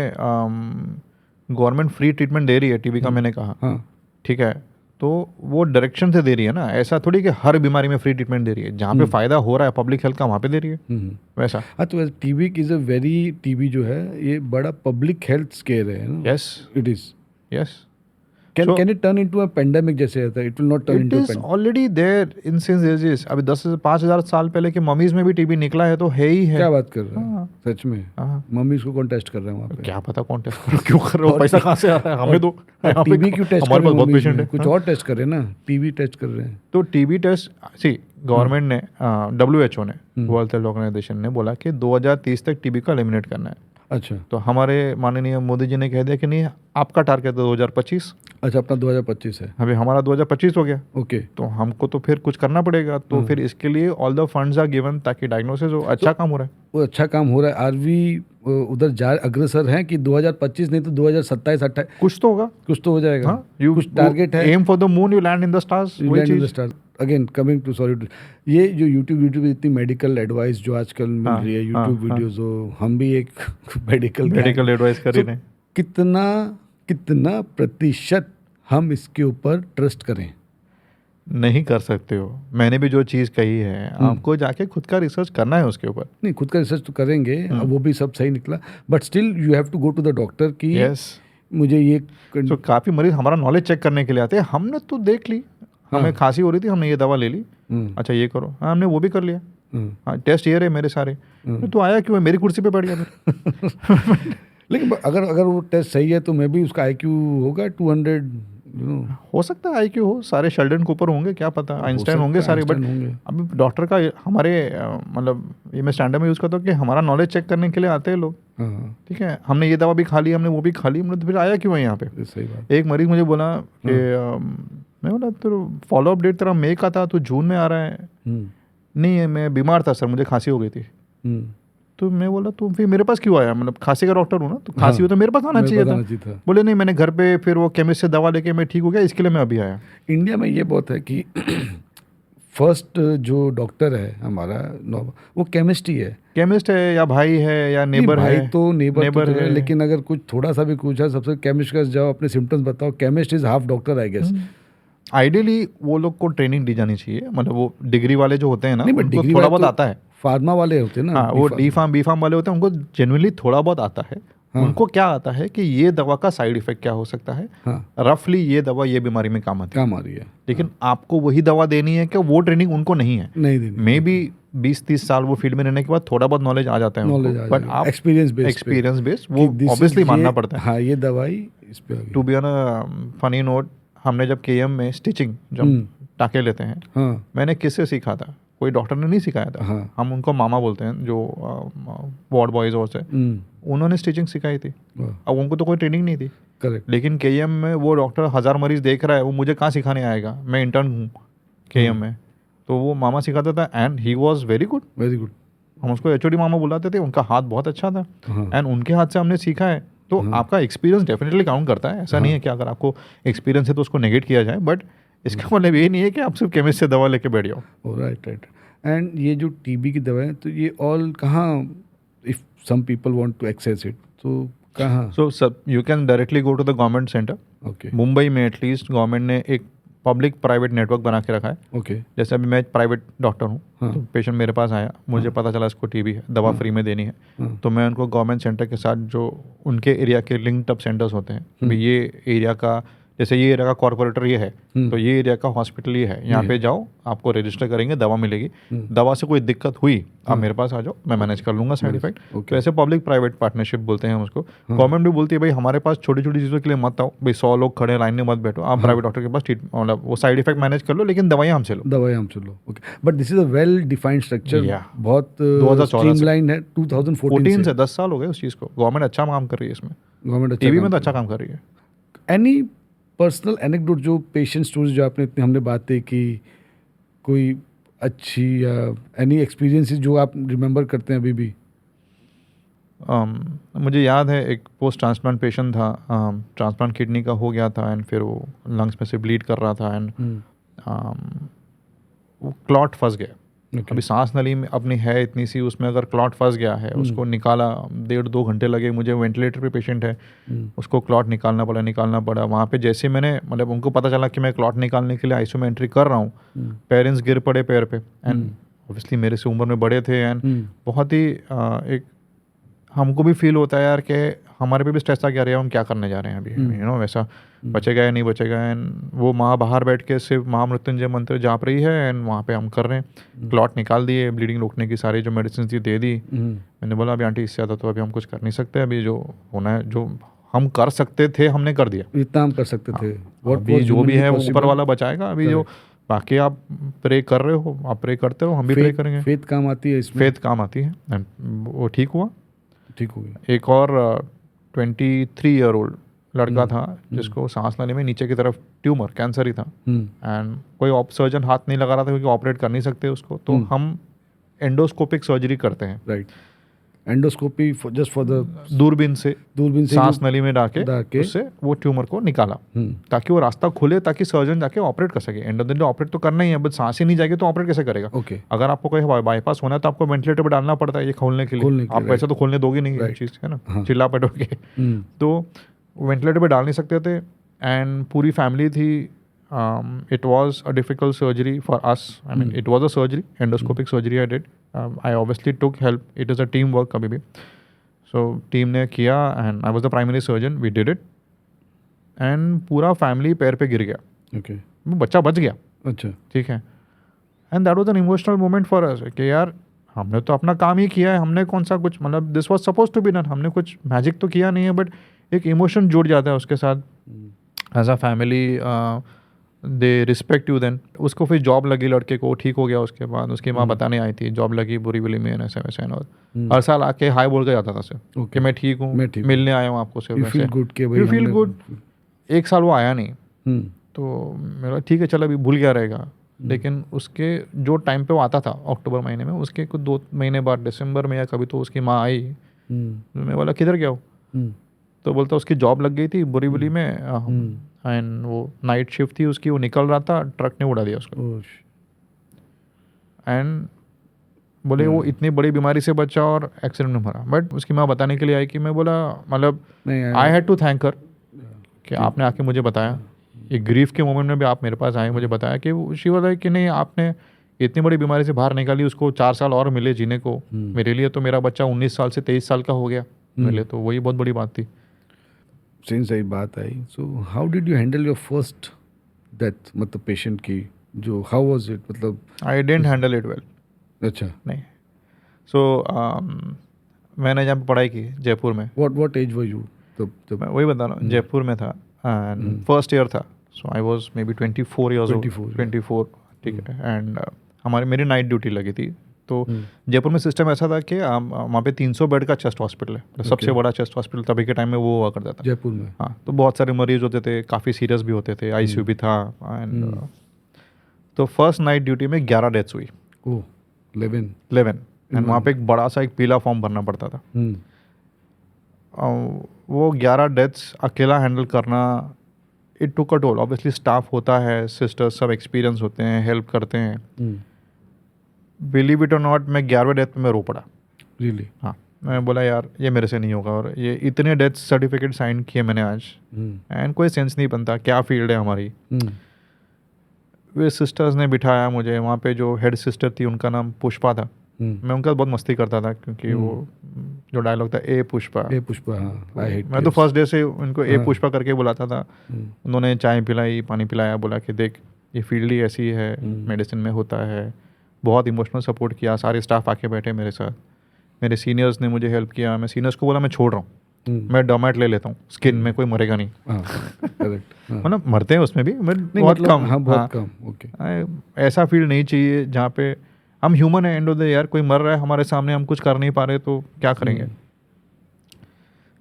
गवर्नमेंट फ्री ट्रीटमेंट दे रही है टीबी का, मैंने कहा। ठीक है। तो वो डायरेक्शन से दे रही है ना, ऐसा थोड़ी कि हर बीमारी में फ्री ट्रीटमेंट दे रही है। जहाँ पे फायदा हो रहा है पब्लिक हेल्थ का, वहाँ पे दे रही है वैसा। हाँ, तो TB is a very, TB जो है ये बड़ा पब्लिक हेल्थ स्केयर है ना। Yes, it is. Yes. Can it turn into a pandemic जैसे रहता है? It will not turn into a pandemic. It is already there in since ages. अभी 10 से 5,000 साल पहले की मम्मीज में भी टीबी निकला है, तो है ही है। क्या बात कर रहे हैं? सच में? मम्मीज को कौन टेस्ट कर रहे हैं वहाँ पे? क्या पता कौन टेस्ट कर रहा है, क्यों कर रहे हो, पैसा कहाँ से आ रहा है? हमें तो टीबी क्यों टेस्ट हमारे पास बहुत पेशेंट है, कुछ और टेस्ट करें ना, टीबी टेस्ट कर रहे हैं। तो टीबी टेस्ट गवर्नमेंट ने, WHO ने, वर्ल्ड हेल्थ ऑर्गेनाइजेशन ने बोला कि 2030 तक टीबी को एलिमिनेट करना है। अच्छा। तो हमारे माननीय मोदी जी ने कह दिया कि नहीं, आपका टारगेट है 2025। अच्छा, अपना 2025 है। अभी हमारा 2025 हो गया। ओके। तो हमको तो फिर कुछ करना पड़ेगा। तो फिर इसके लिए all the funds are given ताकि डायग्नोसिस हो। अच्छा काम हो रहा है, वो अच्छा काम हो रहा है। आर वी उधर जा अग्रसर हैं कि 2025 नहीं तो 2027 28 कुछ तो होगा, कुछ तो हो जाएगा। कुछ टारगेट है। Aim for the moon, you land in the stars. Again coming to, sorry, ये जो यूट्यूब इतनी मेडिकल एडवाइस जो आजकल मिल रही है, यूट्यूब वीडियोस हो, हम भी एक मेडिकल एडवाइस कर रहे हैं। कितना प्रतिशत हम इसके ऊपर ट्रस्ट करें? नहीं कर सकते हो। मैंने भी जो चीज़ कही है, आपको जाके खुद का रिसर्च करना है उसके ऊपर। नहीं, खुद का रिसर्च तो करेंगे, वो भी सब सही निकला, but still you have to go to the doctor कि मुझे ये। तो काफ़ी मरीज हमारा नॉलेज चेक करने के लिए आते हैं। हमने तो देख ली, हमें खांसी हो रही थी, हमने ये दवा ले ली, अच्छा ये करो, हाँ हमने वो भी कर लिया, हाँ टेस्ट ये रहे मेरे सारे, तो आया क्यों, मेरी कुर्सी पे बैठ गया फिर। लेकिन अगर वो टेस्ट सही है तो मैं भी उसका IQ होगा 200, हो सकता है IQ हो, सारे शेल्डन कूपर होंगे, क्या पता, आइंस्टाइन होंगे सारे। बट अभी डॉक्टर का हमारे मतलब ये मैं स्टैंडर्ड में यूज़ करता हूँ कि हमारा नॉलेज चेक करने के लिए आते हैं लोग। ठीक है, हमने ये दवा भी खा ली, हमने वो भी खा ली, हमने तो फिर आया क्यों है यहाँ पे? सही बात। एक मरीज मुझे बोला कि मैं बोला तो फॉलोअप डेट तेरा मई का था, तो जून में आ रहा है। नहीं, मैं बीमार था सर, मुझे खांसी हो गई थी। तो मैं बोला तो फिर मेरे पास क्यों आया, मतलब खांसी का डॉक्टर हूँ ना, तो खांसी हो तो मेरे पास आना चाहिए था। बोले नहीं, मैंने घर पे फिर वो केमिस्ट से दवा लेके मैं ठीक हो गया, इसके लिए मैं अभी आया। इंडिया में ये बहुत है कि फर्स्ट जो डॉक्टर है हमारा वो केमिस्ट ही है, केमिस्ट है या भाई है या नेबर है। भाई तो नेबर है, लेकिन अगर कुछ थोड़ा सा भी कुछ है, सबसे केमिस्ट का जाओ, अपने सिम्टम्स बताओ, chemist is half doctor I guess. Ideally वो लोग को ट्रेनिंग दी जानी चाहिए, मतलब वो डिग्री वाले जो होते हैं ना, नहीं, but उनको degree थोड़ा वाले बहुत तो आता है। फार्मा वाले होते हैं ना, हाँ, वो डी फार्म बी फार्म वाले होते हैं, उनको जेनुअनली थोड़ा बहुत आता है। हाँ। उनको क्या आता है कि ये दवा का साइड इफेक्ट क्या हो सकता है, हाँ, रफली ये दवा ये बीमारी में काम आती है। काम आ रही है, लेकिन आपको वही दवा देनी है कि वो ट्रेनिंग उनको नहीं है। नहीं देनी, मे बी 20-30 साल वो फील्ड में रहने के बाद थोड़ा बहुत नॉलेज आ जाता है नॉलेज उनको, आ बट जाएगा, आप एक्सपीरियंस बेस वो ऑब्वियसली मानना पड़ता है। हाँ, ये दवाई इस पे आ गई। To be on a funny note, हमने जब केएम में स्टिचिंग जब टाके लेते हैं, हाँ, मैंने किससे सीखा था, कोई डॉक्टर ने नहीं सिखाया था। हाँ। हम उनको मामा बोलते हैं जो वार्ड बॉयज और से, उन्होंने स्टिचिंग सिखाई थी। अब उनको तो कोई ट्रेनिंग नहीं थी, करेक्ट। लेकिन केएम में वो डॉक्टर 1000 मरीज देख रहा है, वो मुझे कहाँ सिखाने आएगा, मैं इंटर्न हूँ केएम में। तो वो मामा सिखाता था and he was very good, very good. हम उसको एचओडी मामा बुलाते थे, उनका हाथ बहुत अच्छा था हाँ, एंड उनके हाथ से हमने सीखा है। तो आपका एक्सपीरियंस डेफिनेटली काउंट करता है, ऐसा नहीं है कि अगर आपको एक्सपीरियंस है तो उसको नेगेट किया जाए, बट इसका मतलब ये नहीं है कि आप सिर्फ केमिस्ट से दवा लेके बैठ जाओ। Right, right. एंड ये जो टीबी की दवा है, तो ये ऑल कहाँ, if some people want to access it, तो कहाँ? सो सब you can directly go to the government centre. Okay, Mumbai में एटलीस्ट गवर्नमेंट ने एक पब्लिक प्राइवेट नेटवर्क बना के रखा है। ओके। जैसे अभी मैं प्राइवेट डॉक्टर हूँ, हाँ। तो पेशेंट मेरे पास आया, मुझे पता चला इसको टीबी है, दवा फ्री में देनी है, तो मैं उनको गवर्नमेंट सेंटर के साथ जो उनके एरिया के लिंक्ड अप सेंटर्स होते हैं, कि ये एरिया का, जैसे ये एरिया का कॉर्पोरेटर ये है, तो ये एरिया का हॉस्पिटल ये है, यहाँ पे जाओ, आपको रजिस्टर करेंगे, दवा मिलेगी, दवा से कोई दिक्कत हुई आप मेरे पास आ जाओ, मैं मैनेज कर लूंगा साइड इफेक्ट। तो ऐसे पब्लिक प्राइवेट पार्टनरशिप बोलते हैं हम उसको। गवर्नमेंट भी बोलती है भाई हमारे पास छोटी छोटी चीज़ों के लिए मत आओ, भाई 100 लोग खड़े लाइन में मत बैठो, आप प्राइवेट डॉक्टर के पास मतलब वो साइड इफेक्ट मैनेज कर लो, लेकिन दवाइयाँ हमसे लो। दवाइयाँ हमसे लो, okay. But this is a well defined structure, Yeah. बहुत 2014 स्ट्रीमलाइन है, 2014 से 10 साल हो गए उस चीज़ को, गवर्नमेंट अच्छा काम कर रही है इसमें, गवर्नमेंट टीबी में तो अच्छा काम कर रही है। एनी पर्सनल एनेक्डोट, जो पेशेंट स्टोरीज जो आपने इतने हमने बातें की, कोई अच्छी या एनी एक्सपीरियंसेस जो आप रिमेंबर करते हैं अभी भी? मुझे याद है एक पोस्ट ट्रांसप्लांट पेशेंट था, ट्रांसप्लांट किडनी का हो गया था एंड फिर वो लंग्स में से ब्लीड कर रहा था एंड वो क्लॉट फंस गया। अभी सांस नली में अपनी है इतनी सी, उसमें अगर क्लॉट फंस गया है, उसको निकाला 1.5-2 घंटे लगे, मुझे वेंटिलेटर पे पेशेंट है, उसको क्लॉट निकालना पड़ा। वहाँ पे जैसे मैंने मतलब उनको पता चला कि मैं क्लॉट निकालने के लिए आईसीयू में एंट्री कर रहा हूँ, पेरेंट्स गिर पड़े पैर पे एंड ऑब्वियसली मेरे से उम्र में बड़े थे एंड बहुत ही एक हमको भी फील होता है यार कि हमारे पे भी स्ट्रेस आ गया, रहे हम क्या करने जा रहे हैं अभी, यू नो, वैसा बचेगा या नहीं बचेगा। एंड वो माँ बाहर बैठ के सिर्फ महामृत्युंजय मंत्र जाप रही है एंड वहाँ पे हम कर रहे हैं, क्लॉट निकाल दिए, ब्लीडिंग रोकने की सारी जो मेडिसिन थी दे दी। मैंने बोला अभी आंटी इससे ज़्यादा तो अभी हम कुछ कर नहीं सकते, अभी जो होना है, जो हम कर सकते थे हमने कर दिया, इतना हम कर सकते थे, अभी जो भी है वो ऊपर वाला बचाएगा। अभी जो बाकी आप प्रे कर रहे हो, आप प्रे करते रहो, हम भी प्रे करेंगे। फेथ काम आती है इसमें, फेथ काम आती है एंड वो ठीक हुआ। ठीक हो गया। एक और 23 ईयर ओल्ड लड़का था जिसको सांस लेने में नीचे की तरफ ट्यूमर, कैंसर ही था एंड कोई सर्जन हाथ नहीं लगा रहा था क्योंकि ऑपरेट कर नहीं सकते उसको, तो हम एंडोस्कोपिक सर्जरी करते हैं। Right, endoscopy just for the दूरबीन से सांस नली में डाके उससे वो ट्यूमर को निकाला ताकि वो रास्ता खुले, ताकि सर्जन जाके ऑपरेट कर सके। End of the day operate तो करना ही है, बट सांस ही नहीं जाएगी तो ऑपरेट कैसे करेगा? ओके, अगर आपको कोई बाईपास होना है तो आपको वेंटिलेटर पर डालना पड़ता है ये खोलने के लिए, आप वैसे तो खोलने दोगे नहीं ये चीज़, है ना, चिल्ला पटोगे। तो वेंटिलेटर पे डाल नहीं सकते थे एंड पूरी फैमिली थी। It was a difficult surgery for us. I mean, it was a surgery, endoscopic surgery I did. I obviously took help. It is a team work कभी भी. So team ने किया and I was the primary surgeon. We did it. And पूरा family पैर पे गिर गया. Okay. बच्चा बच गया. अच्छा. ठीक है. And that was an emotional moment for us. कि यार हमने तो अपना काम ही किया है, हमने कौन सा कुछ, मतलब this was supposed to be done. हमने कुछ मैजिक तो किया नहीं है, बट एक इमोशन जुड़ जाता है उसके साथ. As a family, they respect you then. उसको फिर जॉब लगी लड़के को, ठीक हो गया। उसके बाद उसकी माँ बताने आई थी जॉब लगी बोरीवली में, ऐसे वैसे, और हर साल आके हाई बोल के जाता था सिर्फ कि मैं ठीक हूँ, मिलने आया हूँ आपको सिर्फ। You feel good. एक साल वो आया नहीं, तो मेरा ठीक है चल अभी भूल गया रहेगा। लेकिन उसके जो टाइम पे वो आता था अक्टूबर महीने में, उसके कुछ 2 महीने बाद दिसंबर में या कभी, तो उसकी माँ आई। मैं बोला किधर गया हो? तो बोलता उसकी जॉब लग गई थी बोरीवली में एंड वो नाइट शिफ्ट थी उसकी, वो निकल रहा था, ट्रक ने उड़ा दिया उसको। एंड बोले वो इतनी बड़ी बीमारी से बचा और एक्सीडेंट में मरा। बट उसकी माँ बताने के लिए आई कि मैं बोला मतलब I had to thank her कि आपने आके मुझे बताया ये ग्रीफ के मोमेंट में भी आप मेरे पास आए, मुझे बताया कि शी वाज लाइक कि नहीं आपने इतनी बड़ी बीमारी से बाहर निकाली, उसको 4 साल और मिले जीने को। मेरे लिए तो मेरा बच्चा 19 साल से 23 साल का हो गया, मेरे लिए तो वही बहुत बड़ी बात थी। सही बात आई। So how did you handle your first death, मतलब पेशेंट की, जो हाउ वाज इट, मतलब? I didn't handle it well. अच्छा। नहीं। सो मैंने जहाँ पे पढ़ाई की जयपुर में, व्हाट एज वर यू तब? मैं वही बता रहा हूँ, जयपुर में था एंड फर्स्ट ईयर था। So I was maybe 24 years old, 24, ठीक है। एंड मेरी नाइट ड्यूटी लगी थी। तो जयपुर में सिस्टम ऐसा था कि वहाँ पे 300 बेड का चेस्ट हॉस्पिटल है, सबसे बड़ा चेस्ट हॉस्पिटल तभी के टाइम में वो हुआ करता था जयपुर में। हाँ, तो बहुत सारे मरीज होते थे, काफ़ी सीरियस भी होते थे, आईसीयू भी था। एंड तो फर्स्ट नाइट ड्यूटी में 11 डेथ्स हुई। ओह, 11। एंड वहाँ पे एक बड़ा सा एक पीला फॉर्म भरना पड़ता था। वो 11 डेथ्स अकेला हैंडल करना, it took a toll. Obviously staff होता है, सिस्टर्स सब एक्सपीरियंस होते हैं, हेल्प करते हैं। बिलीव इट और नॉट, मैं 11वें डेथ पे मैं रो पड़ा। रियली? हाँ, मैं बोला यार ये मेरे से नहीं होगा। और ये इतने डेथ सर्टिफिकेट साइन किए मैंने आज, एंड कोई सेंस नहीं बनता क्या फील्ड है हमारी। वे सिस्टर्स ने बिठाया मुझे वहाँ पे, जो हेड सिस्टर थी उनका नाम पुष्पा था। मैं उनका बहुत मस्ती करता था, क्योंकि वो जो डायलॉग था ए पुष्पा, हाँ, मैं तो फर्स्ट डे से उनको ए पुष्पा करके बुलाता था। उन्होंने चाय पिलाई, पानी पिलाया, बोला कि देख ये फील्ड ही ऐसी है, मेडिसिन में होता है। बहुत इमोशनल सपोर्ट किया, सारे स्टाफ आके बैठे मेरे साथ, मेरे सीनियर्स ने मुझे हेल्प किया। मैं सीनियर्स को बोला मैं छोड़ रहा हूँ, मैं डोमेट ले लेता हूँ, स्किन में कोई मरेगा नहीं। करेक्ट। मतलब मरते हैं उसमें भी, बहुत कम। हाँ, बहुत कम। ओके। ऐसा फील्ड नहीं चाहिए जहाँ पे हम ह्यूमन है, एंड ऑफ द यार कोई मर रहा है हमारे सामने, हम कुछ कर नहीं पा रहे तो क्या करेंगे।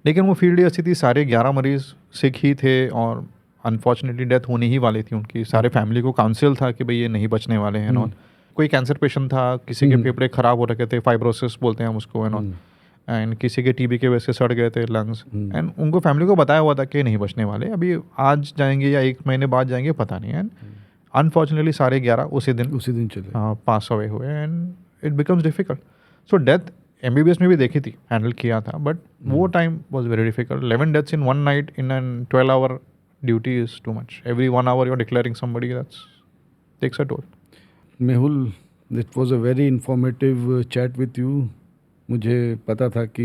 लेकिन वो फील्ड ऐसी थी, सारे 11 मरीज सिख ही थे और अनफॉर्चुनेटली डेथ होने ही वाली थी उनकी। सारे फैमिली को काउंसिल था कि भाई ये नहीं बचने वाले हैं। नॉन कोई कैंसर पेशेंट था, किसी के फेफड़े खराब हो रखे थे, फाइब्रोसिस बोलते हैं हम उसको, है नॉन, एंड किसी के टीबी के वजह से सड़ गए थे लंग्स। एंड उनको फैमिली को बताया हुआ था कि नहीं बचने वाले, अभी आज जाएंगे या 1 महीने बाद जाएंगे पता नहीं। एंड अनफॉर्चुनेटली सारे 11 उसी दिन चले पास अवे हुए, and it becomes difficult. So death MBBS में भी देखी थी, हैंडल किया था, बट वो time was very difficult. 11 deaths in 1 night in an 12-hour duty is too much. Every 1 hour you are declaring somebody, that's takes a toll. Mehul, it was a very informative chat with you. मुझे पता था कि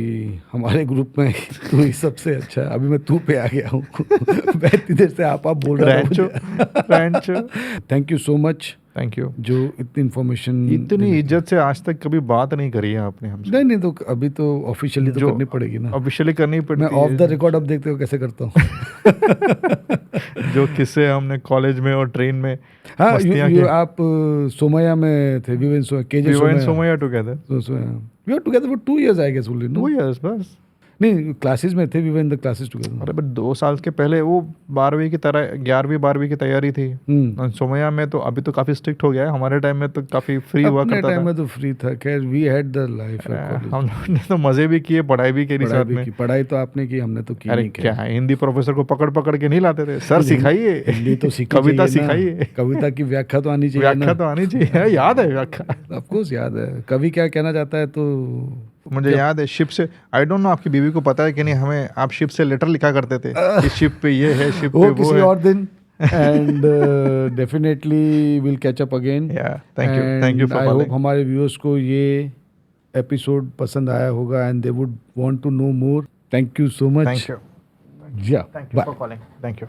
हमारे group में तू ही सबसे अच्छा है। अभी मैं तू पे आ गया हूँ। मैं इतनी देर से आप बोल रहा था। Thank you so much. Thank you. जो इतनी इन्फॉर्मेशन, इतनी इज्जत से आज तक कभी बात नहीं करी है आपने हमसे। नहीं, तो अभी तो ऑफिशियली तो करनी पड़ेगी ना। ऑफिशियली करनी पड़ती है। मैं ऑफ द रिकॉर्ड अब देखते हो कैसे करता हूँ। जो किस्से हमने कॉलेज में और ट्रेन में। हाँ, आप सोमैया में थे, we were Somaiya together. We were together for 2 years, I guess, only. No? 2 years बस। नहीं, क्लासेस में थे, we were in the classes together. अरे बट 2 साल के पहले वो 11वीं की तरह 11वीं 12वीं की तैयारी थी। सोमैया में तो अभी तो काफी स्ट्रिक्ट हो गया है, हमारे टाइम में तो काफी फ्री हुआ करता था। अपने टाइम में तो फ्री था। खैर, we had the life of college. हम लोगों ने तो मजे भी किए, पढ़ाई भी करी साथ में। पढ़ाई तो आपने की, हमने तो की नहीं। अरे क्या है, हिंदी प्रोफेसर को पकड़ पकड़ के नहीं लाते थे, सर सिखाइए, हिंदी तो कविता सिखाइए, कविता की व्याख्या तो आनी चाहिए। व्याख्या तो आनी चाहिए, याद है व्याख्या? ऑफ कोर्स याद है। कवि क्या कहना चाहता है तो मुझे याद है। शिप से, आई डोंट नो आपकी बीवी को पता है कि नहीं, हमें आप शिप से लेटर लिखा करते थे कि शिप पे ये है, शिप पे वो किसी और दिन। And definitely will catch up again. Thank you for I hope हमारे व्यूअर्स को ये एपिसोड पसंद आया होगा and they would want to know more. Thank you so much. Thank you for calling. Thank you.